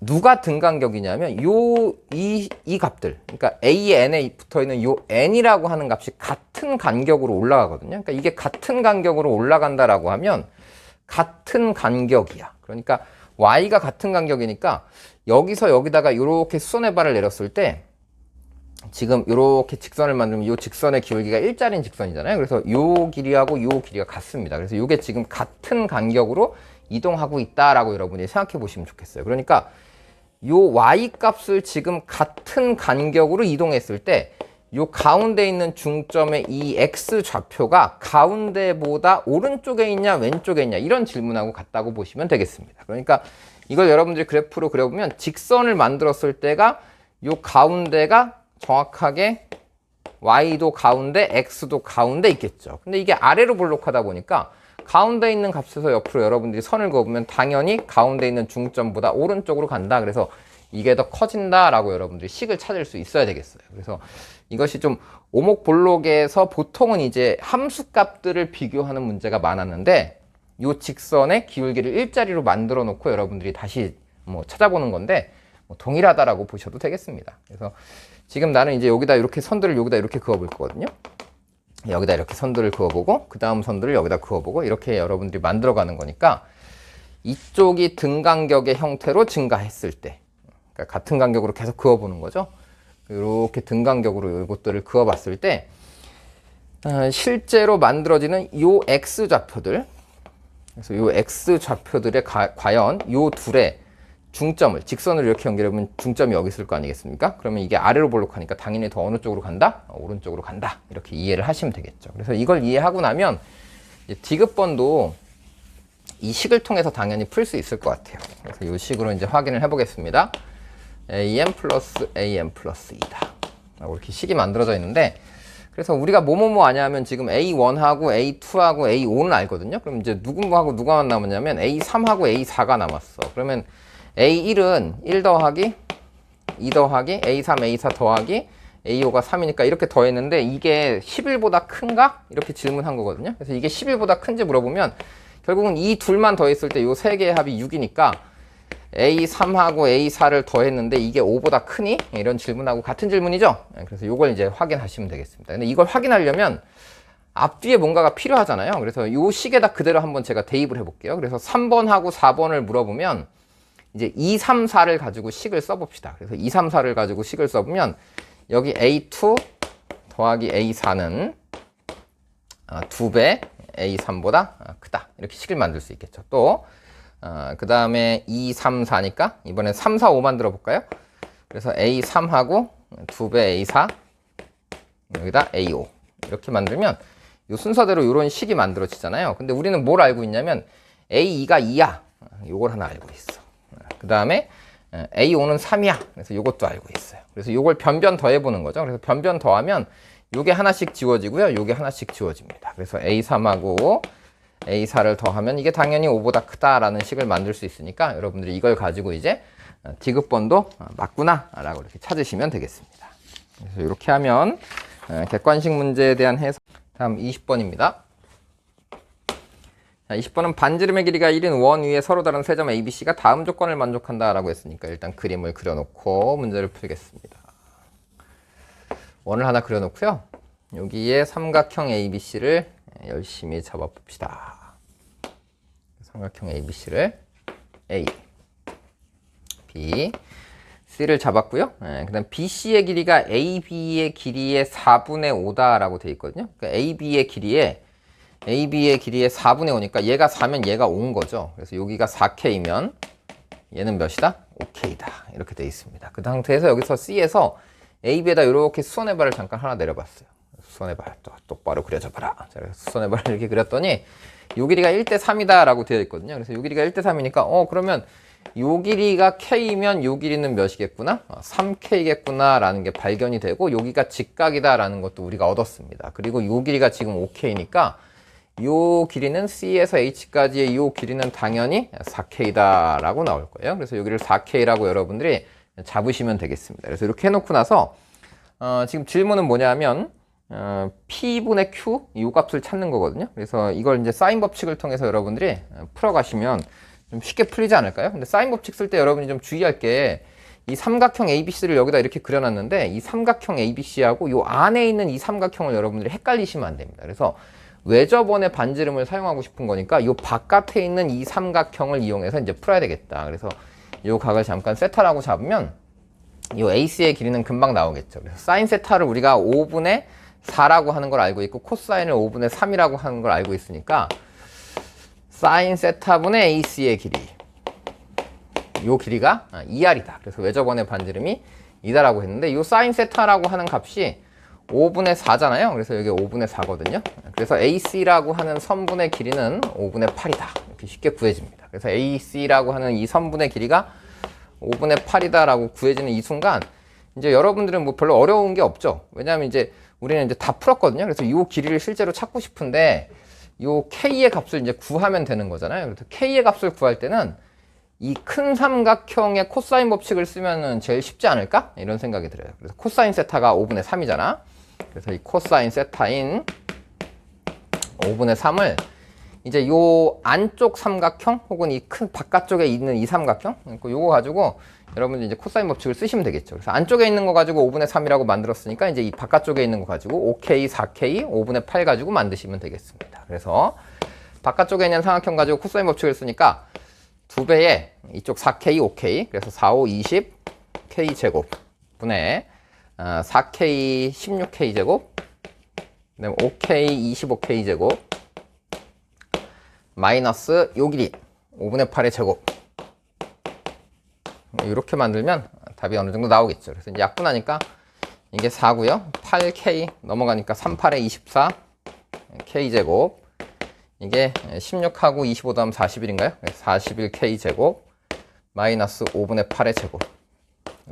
누가 등간격이냐면 이 값들, 그러니까 an에 붙어있는 요 n이라고 하는 값이 같은 간격으로 올라가거든요. 그러니까 이게 같은 간격으로 올라간다라고 하면 같은 간격이야. 그러니까 y가 같은 간격이니까 여기서 여기다가 이렇게 수선의 발을 내렸을 때 지금 이렇게 직선을 만들면 이 직선의 기울기가 일자리인 직선이잖아요. 그래서 이 길이하고 이 길이가 같습니다. 그래서 이게 지금 같은 간격으로 이동하고 있다라고 여러분이 생각해 보시면 좋겠어요. 그러니까 이 y 값을 지금 같은 간격으로 이동했을 때 이 가운데 있는 중점의 이 x 좌표가 가운데보다 오른쪽에 있냐 왼쪽에 있냐 이런 질문하고 같다고 보시면 되겠습니다. 그러니까 이걸 여러분들이 그래프로 그려보면 직선을 만들었을 때가 이 가운데가 정확하게 y도 가운데 x도 가운데 있겠죠. 근데 이게 아래로 볼록하다 보니까 가운데 있는 값에서 옆으로 여러분들이 선을 그어보면 당연히 가운데 있는 중점보다 오른쪽으로 간다. 그래서 이게 더 커진다라고 여러분들이 식을 찾을 수 있어야 되겠어요. 그래서 이것이 좀 오목볼록에서 보통은 이제 함수값들을 비교하는 문제가 많았는데 이 직선의 기울기를 일자리로 만들어 놓고 여러분들이 다시 뭐 찾아보는 건데 뭐 동일하다라고 보셔도 되겠습니다. 그래서 지금 나는 이제 여기다 이렇게 선들을 여기다 이렇게 그어볼 거거든요. 여기다 이렇게 선들을 그어보고 그 다음 선들을 여기다 그어보고 이렇게 여러분들이 만들어가는 거니까 이쪽이 등 간격의 형태로 증가했을 때, 그러니까 같은 간격으로 계속 그어보는 거죠. 이렇게 등 간격으로 이것들을 그어봤을 때 실제로 만들어지는 요 x 좌표들, 그래서 요 x 좌표들의 과연 요 둘의 중점을 직선으로 이렇게 연결해보면 중점이 여기 있을 거 아니겠습니까? 그러면 이게 아래로 볼록하니까 당연히 더 어느 쪽으로 간다? 오른쪽으로 간다. 이렇게 이해를 하시면 되겠죠. 그래서 이걸 이해하고 나면 디귿번도 이 식을 통해서 당연히 풀 수 있을 것 같아요. 그래서 이 식으로 이제 확인을 해보겠습니다. am 플러스 am 플러스 2다. 이렇게 식이 만들어져 있는데, 그래서 우리가 뭐뭐뭐 아냐면 지금 A1하고 A2하고 A5는 알거든요. 그럼 이제 누구하고 누가 남았냐면 A3하고 A4가 남았어. 그러면 A1은 1 더하기 2 더하기 A3, A4 더하기 A5가 3이니까 이렇게 더했는데 이게 11보다 큰가? 이렇게 질문한 거거든요. 그래서 이게 11보다 큰지 물어보면 결국은 이 둘만 더했을 때 요 세 개의 합이 6이니까 A3하고 A4를 더했는데 이게 5보다 크니? 이런 질문하고 같은 질문이죠. 그래서 이걸 이제 확인하시면 되겠습니다. 근데 이걸 확인하려면 앞뒤에 뭔가가 필요하잖아요. 그래서 이 식에다 그대로 한번 제가 대입을 해볼게요. 그래서 3번하고 4번을 물어보면 이제 2, 3, 4를 가지고 식을 써봅시다. 그래서 2, 3, 4를 가지고 식을 써보면 여기 A2 더하기 A4는 2배 A3보다 크다. 이렇게 식을 만들 수 있겠죠. 또 그 다음에 2, 3, 4니까 이번엔 3, 4, 5 만들어 볼까요? 그래서 A3하고 2배 A4 여기다 A5 이렇게 만들면 이 순서대로 이런 식이 만들어지잖아요. 근데 우리는 뭘 알고 있냐면 A2가 2야. 요걸 하나 알고 있어. 그 다음에 A5는 3이야. 그래서 요것도 알고 있어요. 그래서 요걸 변변 더해보는 거죠. 그래서 변변 더하면 요게 하나씩 지워지고요. 요게 하나씩 지워집니다. 그래서 A3하고 A4를 더하면 이게 당연히 5보다 크다라는 식을 만들 수 있으니까 여러분들이 이걸 가지고 이제 디귿번도 맞구나 라고 이렇게 찾으시면 되겠습니다. 그래서 이렇게 하면 객관식 문제에 대한 해석. 다음 20번입니다. 20번은 반지름의 길이가 1인 원 위에 서로 다른 세 점 ABC가 다음 조건을 만족한다 라고 했으니까 일단 그림을 그려놓고 문제를 풀겠습니다. 원을 하나 그려놓고요. 여기에 삼각형 ABC를 열심히 잡아봅시다. 삼각형 ABC를 A, B, C를 잡았고요. 그 다음 BC의 길이가 AB의 길이의 4분의 5다라고 되어 있거든요. 그러니까 AB의 길이의 4분의 5니까 얘가 4면 얘가 5인 거죠. 그래서 여기가 4K면 얘는 몇이다? 5K다. 이렇게 되어 있습니다. 그 상태에서 여기서 C에서 AB에다 이렇게 수선의 발을 잠깐 하나 내려봤어요. 수선의 발 똑바로 그려줘봐라. 자, 수선의 발을 이렇게 그렸더니 요 길이가 1대 3이다 라고 되어 있거든요. 그래서 요 길이가 1대 3이니까 그러면 요 길이가 K면 요 길이는 몇이겠구나? 3K겠구나 라는 게 발견이 되고 여기가 직각이다 라는 것도 우리가 얻었습니다. 그리고 요 길이가 지금 5K니까 요 길이는 C에서 H까지의 요 길이는 당연히 4K다 라고 나올 거예요. 그래서 여기를 4K라고 여러분들이 잡으시면 되겠습니다. 그래서 이렇게 해놓고 나서 지금 질문은 뭐냐면 P분의 Q 이 값을 찾는 거거든요. 그래서 이걸 이제 사인 법칙을 통해서 여러분들이 풀어가시면 좀 쉽게 풀리지 않을까요? 근데 사인 법칙 쓸 때 여러분이 좀 주의할 게 이 삼각형 ABC를 여기다 이렇게 그려놨는데 이 삼각형 ABC하고 요 안에 있는 이 삼각형을 여러분들이 헷갈리시면 안 됩니다. 그래서 외접원의 반지름을 사용하고 싶은 거니까 요 바깥에 있는 이 삼각형을 이용해서 이제 풀어야 되겠다. 그래서 요 각을 잠깐 세타라고 잡으면 요 AC의 길이는 금방 나오겠죠. 그래서 사인 세타를 우리가 5분의 4라고 하는 걸 알고 있고 코사인을 5분의 3이라고 하는 걸 알고 있으니까 사인 세타분의 AC의 길이 요 길이가 2R이다. 그래서 외접원의 반지름이 2다라고 했는데 요 사인 세타라고 하는 값이 5분의 4잖아요. 그래서 여기 5분의 4거든요. 그래서 AC라고 하는 선분의 길이는 5분의 8이다. 이렇게 쉽게 구해집니다. 그래서 AC라고 하는 이 선분의 길이가 5분의 8이다 라고 구해지는 이 순간 이제 여러분들은 뭐 별로 어려운 게 없죠. 왜냐하면 이제 우리는 이제 다 풀었거든요. 그래서 이 길이를 실제로 찾고 싶은데 이 K의 값을 이제 구하면 되는 거잖아요. 그래서 K의 값을 구할 때는 이 큰 삼각형의 코사인 법칙을 쓰면은 제일 쉽지 않을까? 이런 생각이 들어요. 그래서 코사인 세타가 5분의 3이잖아. 그래서 이 코사인 세타인 5분의 3을 이제 요 안쪽 삼각형 혹은 이 큰 바깥쪽에 있는 이 삼각형 요거 가지고 여러분들 이제 코사인 법칙을 쓰시면 되겠죠. 그래서 안쪽에 있는 거 가지고 5분의 3이라고 만들었으니까 이제 이 바깥쪽에 있는 거 가지고 5K, 4K, 5분의 8 가지고 만드시면 되겠습니다. 그래서 바깥쪽에 있는 삼각형 가지고 코사인 법칙을 쓰니까 2배에 이쪽 4K, 5K. 그래서 4, 5, 20 K 제곱 분의 4K, 16K 제곱. 그다음에 5K, 25K 제곱. 마이너스 요 길이 5분의 8의 제곱. 이렇게 만들면 답이 어느 정도 나오겠죠. 그래서 이제 약분하니까 이게 4고요. 8K 넘어가니까 38에 24 K 제곱. 이게 16하고 25 더하면 41인가요? 41K 제곱 마이너스 5분의 8의 제곱.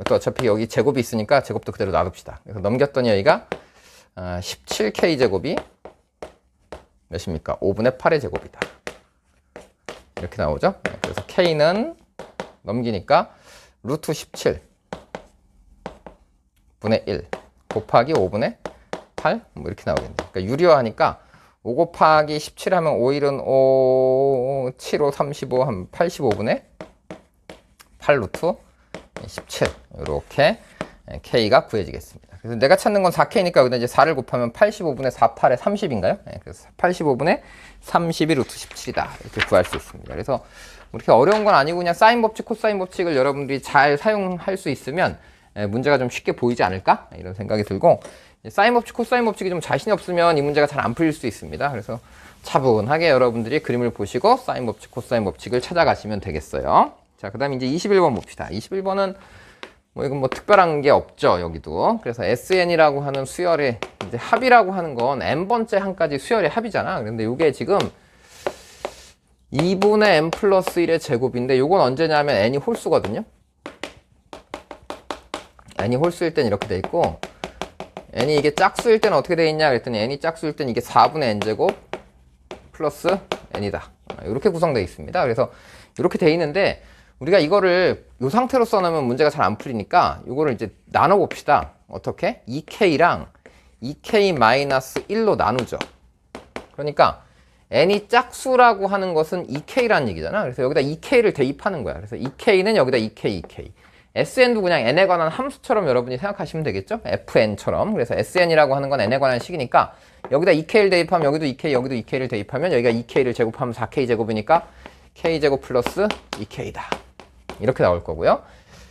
또 어차피 여기 제곱이 있으니까 제곱도 그대로 놔둡시다. 그래서 넘겼더니 여기가 17K 제곱이 몇입니까? 5분의 8의 제곱이다. 이렇게 나오죠? 그래서 K는 넘기니까 루트 17 분의 1 곱하기 5분의 8 뭐 이렇게 나오겠네요. 그러니까 유리화하니까 5 곱하기 17 하면 5일은 5, 7, 5, 35 하면 85분의 8 루트 17 이렇게 K가 구해지겠습니다. 그래서 내가 찾는 건 4K니까 여기다 이제 4를 곱하면 85분의 4, 8에 30인가요? 그래서 85분의 32 루트 17이다. 이렇게 구할 수 있습니다. 그래서 그렇게 어려운 건 아니고 그냥 사인 법칙, 코사인 법칙을 여러분들이 잘 사용할 수 있으면 문제가 좀 쉽게 보이지 않을까? 이런 생각이 들고 사인 법칙, 코사인 법칙이 좀 자신이 없으면 이 문제가 잘 안 풀릴 수 있습니다. 그래서 차분하게 여러분들이 그림을 보시고 사인 법칙, 코사인 법칙을 찾아가시면 되겠어요. 자, 그 다음에 이제 21번 봅시다. 21번은 뭐 이건 뭐 특별한 게 없죠, 여기도. 그래서 SN이라고 하는 수열의 이제 합이라고 하는 건 n번째 항까지 수열의 합이잖아. 그런데 이게 지금 2분의 n 플러스 1의 제곱인데 요건 언제냐면 n이 홀수거든요. n이 홀수일 땐 이렇게 돼 있고 n이 이게 짝수일 때는 어떻게 돼 있냐 그랬더니 n이 짝수일 땐 이게 4분의 n제곱 플러스 n이다. 이렇게 구성되어 있습니다. 그래서 이렇게 돼 있는데 우리가 이거를 이 상태로 써놓으면 문제가 잘 안 풀리니까 이거를 이제 나눠 봅시다. 어떻게? 2K랑 2K-1로 나누죠. 그러니까 n이 짝수라고 하는 것은 2K라는 얘기잖아. 그래서 여기다 2K를 대입하는 거야. 그래서 2K는 여기다 2K, 2K. SN도 그냥 n에 관한 함수처럼 여러분이 생각하시면 되겠죠? FN처럼. 그래서 SN이라고 하는 건 n에 관한 식이니까 여기다 2K를 대입하면 여기도 2K, 여기도 2K를 대입하면 여기가 2K를 제곱하면 4K 제곱이니까 K제곱 플러스 2K다. 이렇게 나올 거고요.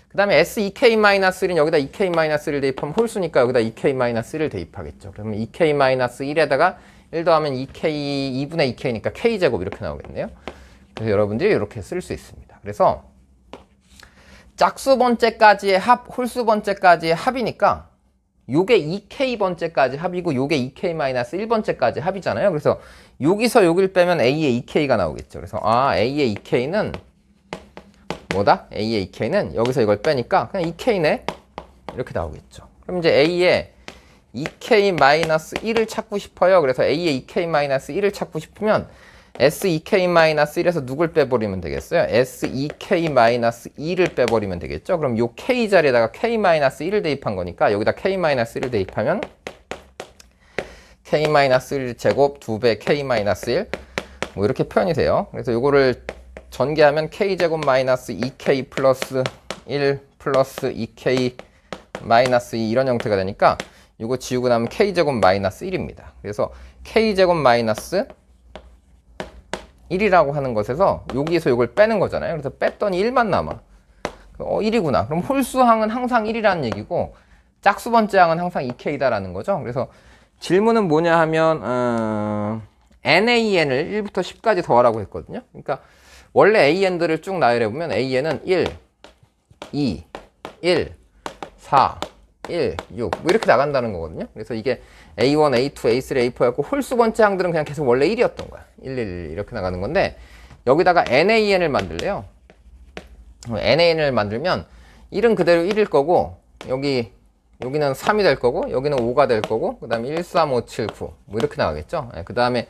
그 다음에 S2K-1은 여기다 2K-1을 대입하면 홀수니까 여기다 2K-1을 대입하겠죠. 그러면 2K-1에다가 1 더하면 2분의 2K니까 K제곱 이렇게 나오겠네요. 그래서 여러분들이 이렇게 쓸 수 있습니다. 그래서 짝수 번째까지의 합, 홀수 번째까지의 합이니까 요게 2K 번째까지 합이고 요게 2K-1번째까지 합이잖아요. 그래서 여기서 여기를 빼면 A의 2K가 나오겠죠. 그래서 A의 2K는 뭐다? A의 2K는 여기서 이걸 빼니까 그냥 2K네? 이렇게 나오겠죠. 그럼 이제 A의 2K-1을 찾고 싶어요. 그래서 A의 2K-1을 찾고 싶으면 S2K-1에서 누굴 빼버리면 되겠어요? S2K-2를 빼버리면 되겠죠? 그럼 요 K 자리에다가 K-1을 대입한 거니까 여기다 K-1을 대입하면 K-1 제곱 2배 K-1 뭐 이렇게 표현이 돼요. 그래서 요거를 전개하면 K제곱 마이너스 2K 플러스 1 플러스 2K 마이너스 2 이런 형태가 되니까 요거 지우고 나면 K제곱 마이너스 1입니다. 그래서 K제곱 마이너스 1이라고 하는 것에서 여기에서 이걸 빼는 거잖아요. 그래서 뺐더니 1만 남아. 1이구나. 그럼 홀수항은 항상 1이라는 얘기고 짝수 번째 항은 항상 2K다라는 거죠. 그래서 질문은 뭐냐 하면 NAN을 1부터 10까지 더하라고 했거든요. 그러니까 원래 AN들을 쭉 나열해 보면 AN은 1, 2, 1, 4, 1, 6 뭐 이렇게 나간다는 거거든요. 그래서 이게 A1, A2, A3, A4였고 홀수 번째 항들은 그냥 계속 원래 1이었던 거야. 1, 1 이렇게 나가는 건데 여기다가 NAN을 만들래요. NAN을 만들면 1은 그대로 1일 거고 여기는 3이 될 거고 여기는 5가 될 거고 그 다음에 1, 3, 5, 7, 9 뭐 이렇게 나가겠죠. 그 다음에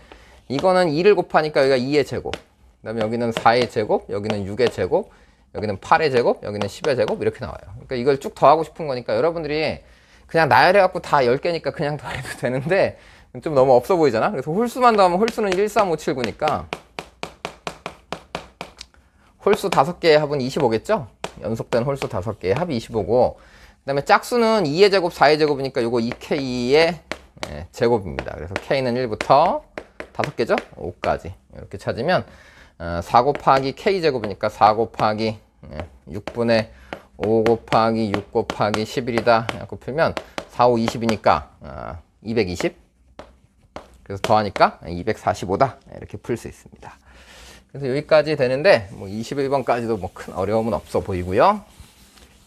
이거는 2를 곱하니까 여기가 2의 제곱 그 다음에 여기는 4의 제곱 여기는 6의 제곱 여기는 8의 제곱 여기는 10의 제곱 이렇게 나와요. 그러니까 이걸 쭉 더하고 싶은 거니까 여러분들이 그냥 나열해갖고 다 10개니까 그냥 더해도 되는데 좀 너무 없어 보이잖아. 그래서 홀수만 더하면 홀수는 1, 3, 5, 7, 9니까 홀수 5개의 합은 25겠죠? 연속된 홀수 5개의 합이 25고 그 다음에 짝수는 2의 제곱, 4의 제곱이니까 요거 2K의 제곱입니다. 그래서 K는 1부터 5개죠? 5까지 이렇게 찾으면 4 곱하기 k제곱이니까 4 곱하기 6분의 5 곱하기 6 곱하기 11이다. 이렇게 풀면 4, 5, 20이니까 220. 그래서 더하니까 245다. 이렇게 풀 수 있습니다. 그래서 여기까지 되는데 뭐 21번까지도 뭐 큰 어려움은 없어 보이고요.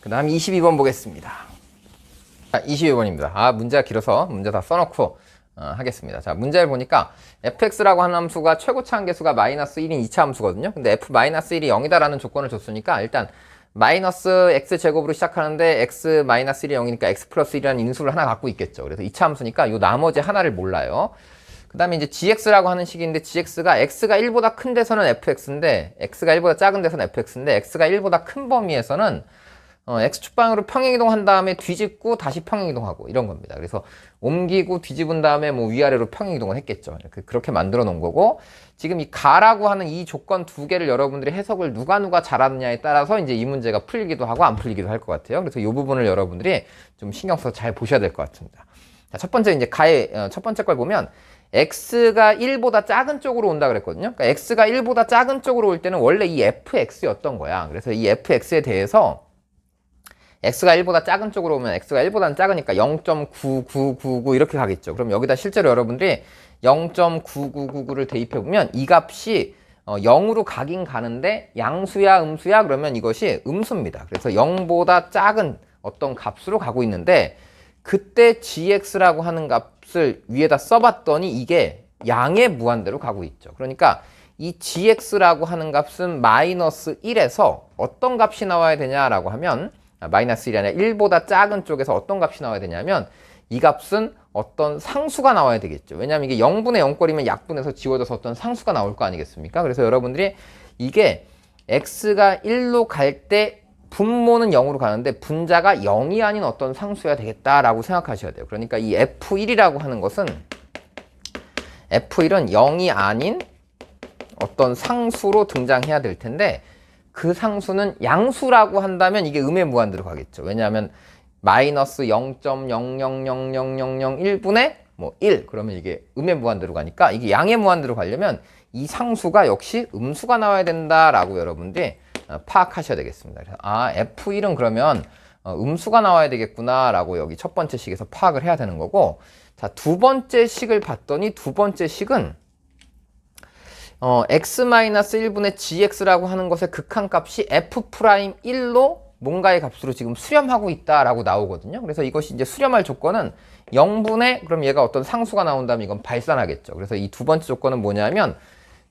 그 다음 22번 보겠습니다. 22번입니다. 문제가 길어서 문제 다 써놓고 하겠습니다. 자, 문제를 보니까 fx라고 하는 함수가 최고차 한계수가 마이너스 1인 2차 함수거든요. 근데 f-1이 0이다라는 조건을 줬으니까 일단 마이너스 x제곱으로 시작하는데 x-1이 0이니까 x 플러스 1이라는 인수를 하나 갖고 있겠죠. 그래서 2차 함수니까 이 나머지 하나를 몰라요. 그 다음에 이제 gx라고 하는 식인데 gx가 x가 1보다 큰 데서는 fx인데 x가 1보다 작은 데서는 fx인데 x가 1보다 큰 범위에서는 x축방으로 평행이동한 다음에 뒤집고 다시 평행이동하고 이런 겁니다. 그래서 옮기고 뒤집은 다음에 뭐 위아래로 평행이동을 했겠죠. 그렇게 만들어 놓은 거고, 지금 이 가라고 하는 이 조건 두 개를 여러분들이 해석을 누가 잘하느냐에 따라서 이제 이 문제가 풀리기도 하고 안 풀리기도 할 것 같아요. 그래서 이 부분을 여러분들이 좀 신경 써서 잘 보셔야 될 것 같습니다. 자, 첫 번째 이제 가의 첫 번째 걸 보면 x가 1보다 작은 쪽으로 온다 그랬거든요. 그러니까 x가 1보다 작은 쪽으로 올 때는 원래 이 fx였던 거야. 그래서 이 fx에 대해서 x가 1보다 작은 쪽으로 오면 x가 1보다는 작으니까 0.9999 이렇게 가겠죠. 그럼 여기다 실제로 여러분들이 0.9999를 대입해보면 이 값이 0으로 가긴 가는데 양수야 음수야 그러면 이것이 음수입니다. 그래서 0보다 작은 어떤 값으로 가고 있는데, 그때 gx라고 하는 값을 위에다 써봤더니 이게 양의 무한대로 가고 있죠. 그러니까 이 gx라고 하는 값은 마이너스 1에서 어떤 값이 나와야 되냐라고 하면, 마이너스 1이 아니라 1보다 작은 쪽에서 어떤 값이 나와야 되냐면 이 값은 어떤 상수가 나와야 되겠죠. 왜냐하면 이게 0분의 0꼴이면 약분해서 지워져서 어떤 상수가 나올 거 아니겠습니까? 그래서 여러분들이 이게 x가 1로 갈 때 분모는 0으로 가는데 분자가 0이 아닌 어떤 상수여야 되겠다라고 생각하셔야 돼요. 그러니까 이 f1이라고 하는 것은, f1은 0이 아닌 어떤 상수로 등장해야 될 텐데, 그 상수는 양수라고 한다면 이게 음의 무한대로 가겠죠. 왜냐하면 마이너스 0.0000001분의 뭐 1 그러면 이게 음의 무한대로 가니까 이게 양의 무한대로 가려면 이 상수가 역시 음수가 나와야 된다라고 여러분들이 파악하셔야 되겠습니다. 그래서 f1은 그러면 음수가 나와야 되겠구나 라고 여기 첫 번째 식에서 파악을 해야 되는 거고, 자, 두 번째 식을 봤더니 두 번째 식은 x-1분의 gx라고 하는 것의 극한값이 f'1로 뭔가의 값으로 지금 수렴하고 있다라고 나오거든요. 그래서 이것이 이제 수렴할 조건은 0분의, 그럼 얘가 어떤 상수가 나온다면 이건 발산하겠죠. 그래서 이 두 번째 조건은 뭐냐면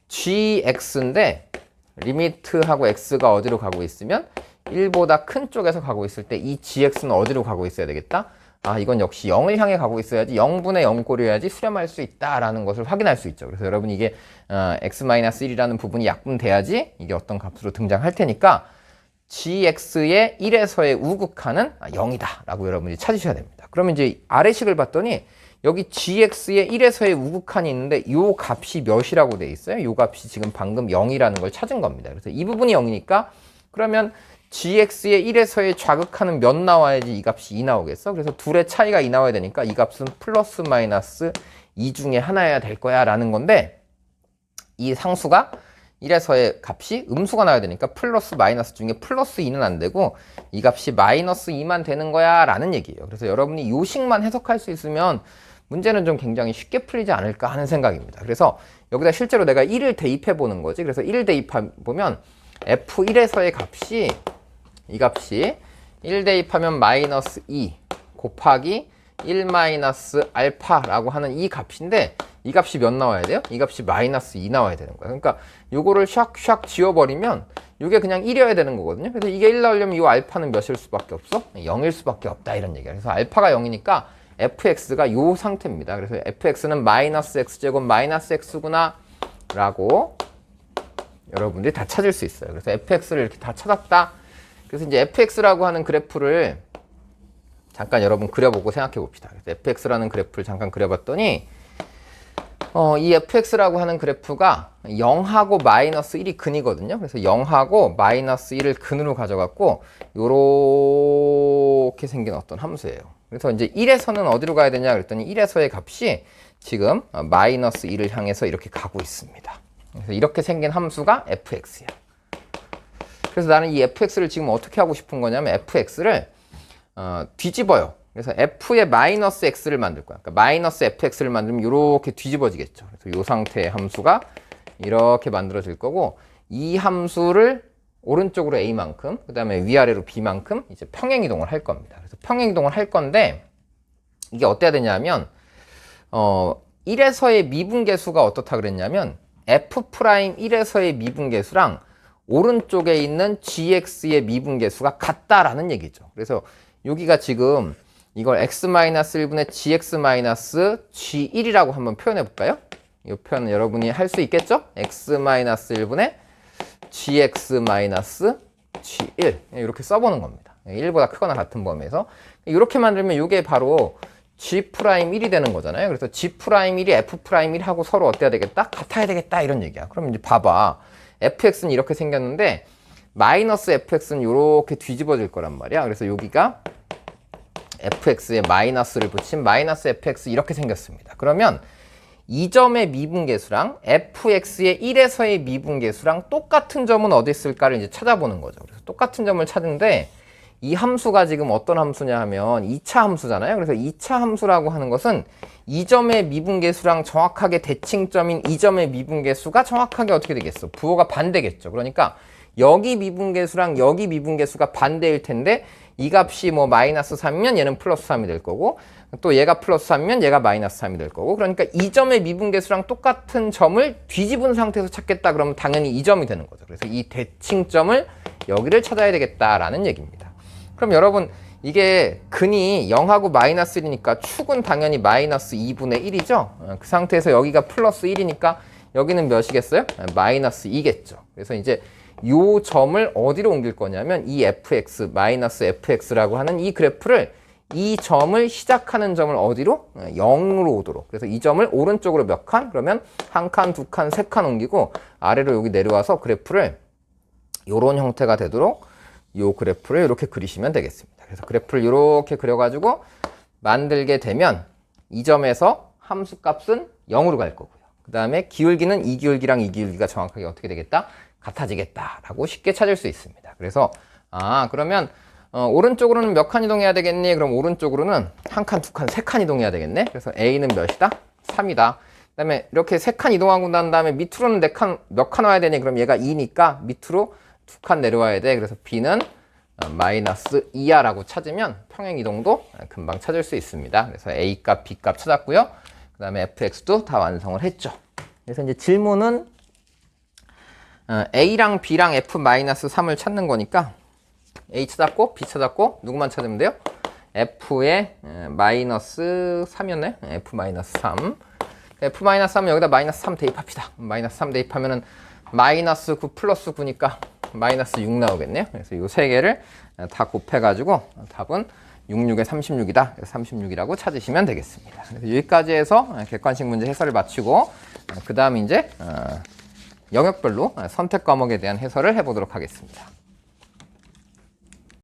gx인데 리미트하고 x가 어디로 가고 있으면 1보다 큰 쪽에서 가고 있을 때 이 gx는 어디로 가고 있어야 되겠다? 이건 역시 0을 향해 가고 있어야지 0분의 0꼴이어야지 수렴할 수 있다라는 것을 확인할 수 있죠. 그래서 여러분 이게 x-1이라는 부분이 약분돼야지 이게 어떤 값으로 등장할 테니까 gx의 1에서의 우극한은 0이다 라고 여러분이 찾으셔야 됩니다. 그러면 이제 아래식을 봤더니 여기 gx의 1에서의 우극한이 있는데 이 값이 몇이라고 돼 있어요? 이 값이 지금 방금 0이라는 걸 찾은 겁니다. 그래서 이 부분이 0이니까 그러면 gx의 1에서의 좌극한은 몇 나와야지 이 값이 2 나오겠어? 그래서 둘의 차이가 2 나와야 되니까 이 값은 플러스 마이너스 2 중에 하나여야 될 거야 라는 건데, 이 상수가 1에서의 값이 음수가 나와야 되니까 플러스 마이너스 중에 플러스 2는 안 되고 이 값이 마이너스 2만 되는 거야 라는 얘기예요. 그래서 여러분이 요 식만 해석할 수 있으면 문제는 좀 굉장히 쉽게 풀리지 않을까 하는 생각입니다. 그래서 여기다 실제로 내가 1을 대입해 보는 거지. 그래서 1을 대입해 보면 f1에서의 값이, 이 값이 1 대입하면 마이너스 2 곱하기 1 마이너스 알파라고 하는 이 값인데, 이 값이 몇 나와야 돼요? 이 값이 마이너스 2 나와야 되는 거예요. 그러니까 요거를 샥샥 지워버리면 이게 그냥 1이어야 되는 거거든요. 그래서 이게 1 나오려면 이 알파는 몇일 수밖에 없어? 0일 수밖에 없다 이런 얘기예요. 그래서 알파가 0이니까 fx가 요 상태입니다. 그래서 fx는 마이너스 x제곱 마이너스 x구나 라고 여러분들이 다 찾을 수 있어요. 그래서 fx를 이렇게 다 찾았다. 그래서 이제 fx라고 하는 그래프를 잠깐 여러분 그려보고 생각해 봅시다. 그래서 fx라는 그래프를 잠깐 그려봤더니 이 fx라고 하는 그래프가 0하고 마이너스 1이 근이거든요. 그래서 0하고 마이너스 1을 근으로 가져갔고 요렇게 생긴 어떤 함수예요. 그래서 이제 1에서는 어디로 가야 되냐 그랬더니 1에서의 값이 지금 마이너스 1을 향해서 이렇게 가고 있습니다. 그래서 이렇게 생긴 함수가 fx야. 그래서 나는 이 fx를 지금 어떻게 하고 싶은 거냐면 fx를 뒤집어요. 그래서 f의 마이너스 x를 만들 거야. 그러니까 마이너스 fx를 만들면 이렇게 뒤집어지겠죠. 그래서 이 상태의 함수가 이렇게 만들어질 거고, 이 함수를 오른쪽으로 a만큼, 그 다음에 위아래로 b만큼 이제 평행이동을 할 겁니다. 그래서 평행이동을 할 건데, 이게 어때야 되냐면 1에서의 미분계수가 어떻다 그랬냐면 f'1에서의 미분계수랑 오른쪽에 있는 gx의 미분계수가 같다라는 얘기죠. 그래서 여기가 지금 이걸 x-1분의 gx-g1이라고 한번 표현해 볼까요? 이 표현은 여러분이 할 수 있겠죠? x-1분의 gx-g1 이렇게 써보는 겁니다. 1보다 크거나 같은 범위에서 이렇게 만들면 이게 바로 g'1이 되는 거잖아요. 그래서 g'1이 f'1 하고 서로 어때야 되겠다? 같아야 되겠다 이런 얘기야. 그럼 이제 봐봐. fx는 이렇게 생겼는데 마이너스 fx는 이렇게 뒤집어질 거란 말이야. 그래서 여기가 fx에 마이너스를 붙인 마이너스 fx 이렇게 생겼습니다. 그러면 이 점의 미분계수랑 fx의 1에서의 미분계수랑 똑같은 점은 어디 있을까를 이제 찾아보는 거죠. 그래서 똑같은 점을 찾는데 이 함수가 지금 어떤 함수냐 하면 2차 함수잖아요. 그래서 2차 함수라고 하는 것은 이 점의 미분계수랑 정확하게 대칭점인 이 점의 미분계수가 정확하게 어떻게 되겠어? 부호가 반대겠죠. 그러니까 여기 미분계수랑 여기 미분계수가 반대일 텐데 이 값이 뭐 마이너스 3이면 얘는 플러스 3이 될 거고, 또 얘가 플러스 3이면 얘가 마이너스 3이 될 거고, 그러니까 이 점의 미분계수랑 똑같은 점을 뒤집은 상태에서 찾겠다 그러면 당연히 이 점이 되는 거죠. 그래서 이 대칭점을 여기를 찾아야 되겠다라는 얘기입니다. 그럼 여러분 이게 근이 0하고 마이너스 1이니까 축은 당연히 마이너스 2분의 1이죠. 그 상태에서 여기가 플러스 1이니까 여기는 몇이겠어요? 마이너스 2겠죠. 그래서 이제 요 점을 어디로 옮길 거냐면 이 fx, 마이너스 fx라고 하는 이 그래프를 이 점을 시작하는 점을 어디로? 0으로 오도록. 그래서 이 점을 오른쪽으로 몇 칸? 그러면 한 칸, 두 칸, 세 칸 옮기고 아래로 여기 내려와서 그래프를 요런 형태가 되도록 요 그래프를 이렇게 그리시면 되겠습니다. 그래서 그래프를 이렇게 그려가지고 만들게 되면 이 점에서 함수 값은 0으로 갈 거고요. 그 다음에 기울기는 이 기울기랑 이 기울기가 정확하게 어떻게 되겠다? 같아지겠다라고 쉽게 찾을 수 있습니다. 그래서 그러면 오른쪽으로는 몇 칸 이동해야 되겠니? 그럼 오른쪽으로는 한 칸, 두 칸, 세 칸 이동해야 되겠네. 그래서 A는 몇이다? 3이다. 그 다음에 이렇게 세 칸 이동하고 난 다음에 밑으로는 몇 칸 와야 되니? 그럼 얘가 2니까 밑으로 두 칸 내려와야 돼. 그래서 B는 마이너스 2야 라고 찾으면 평행 이동도 금방 찾을 수 있습니다. 그래서 A 값, B 값 찾았고요. 그 다음에 fx도 다 완성을 했죠. 그래서 이제 질문은 A랑 B랑 F-3을 찾는 거니까 A 찾았고 B 찾았고 누구만 찾으면 돼요? F의 마이너스 3이었네? F-3 F-3은 여기다 마이너스 3 대입합시다. 마이너스 3 대입하면은 마이너스 9 플러스 9니까 마이너스 6 나오겠네요. 그래서 이 세 개를 다 곱해가지고 답은 66에 36이다. 36이라고 찾으시면 되겠습니다. 그래서 여기까지 해서 객관식 문제 해설을 마치고 그 다음 이제 영역별로 선택 과목에 대한 해설을 해보도록 하겠습니다.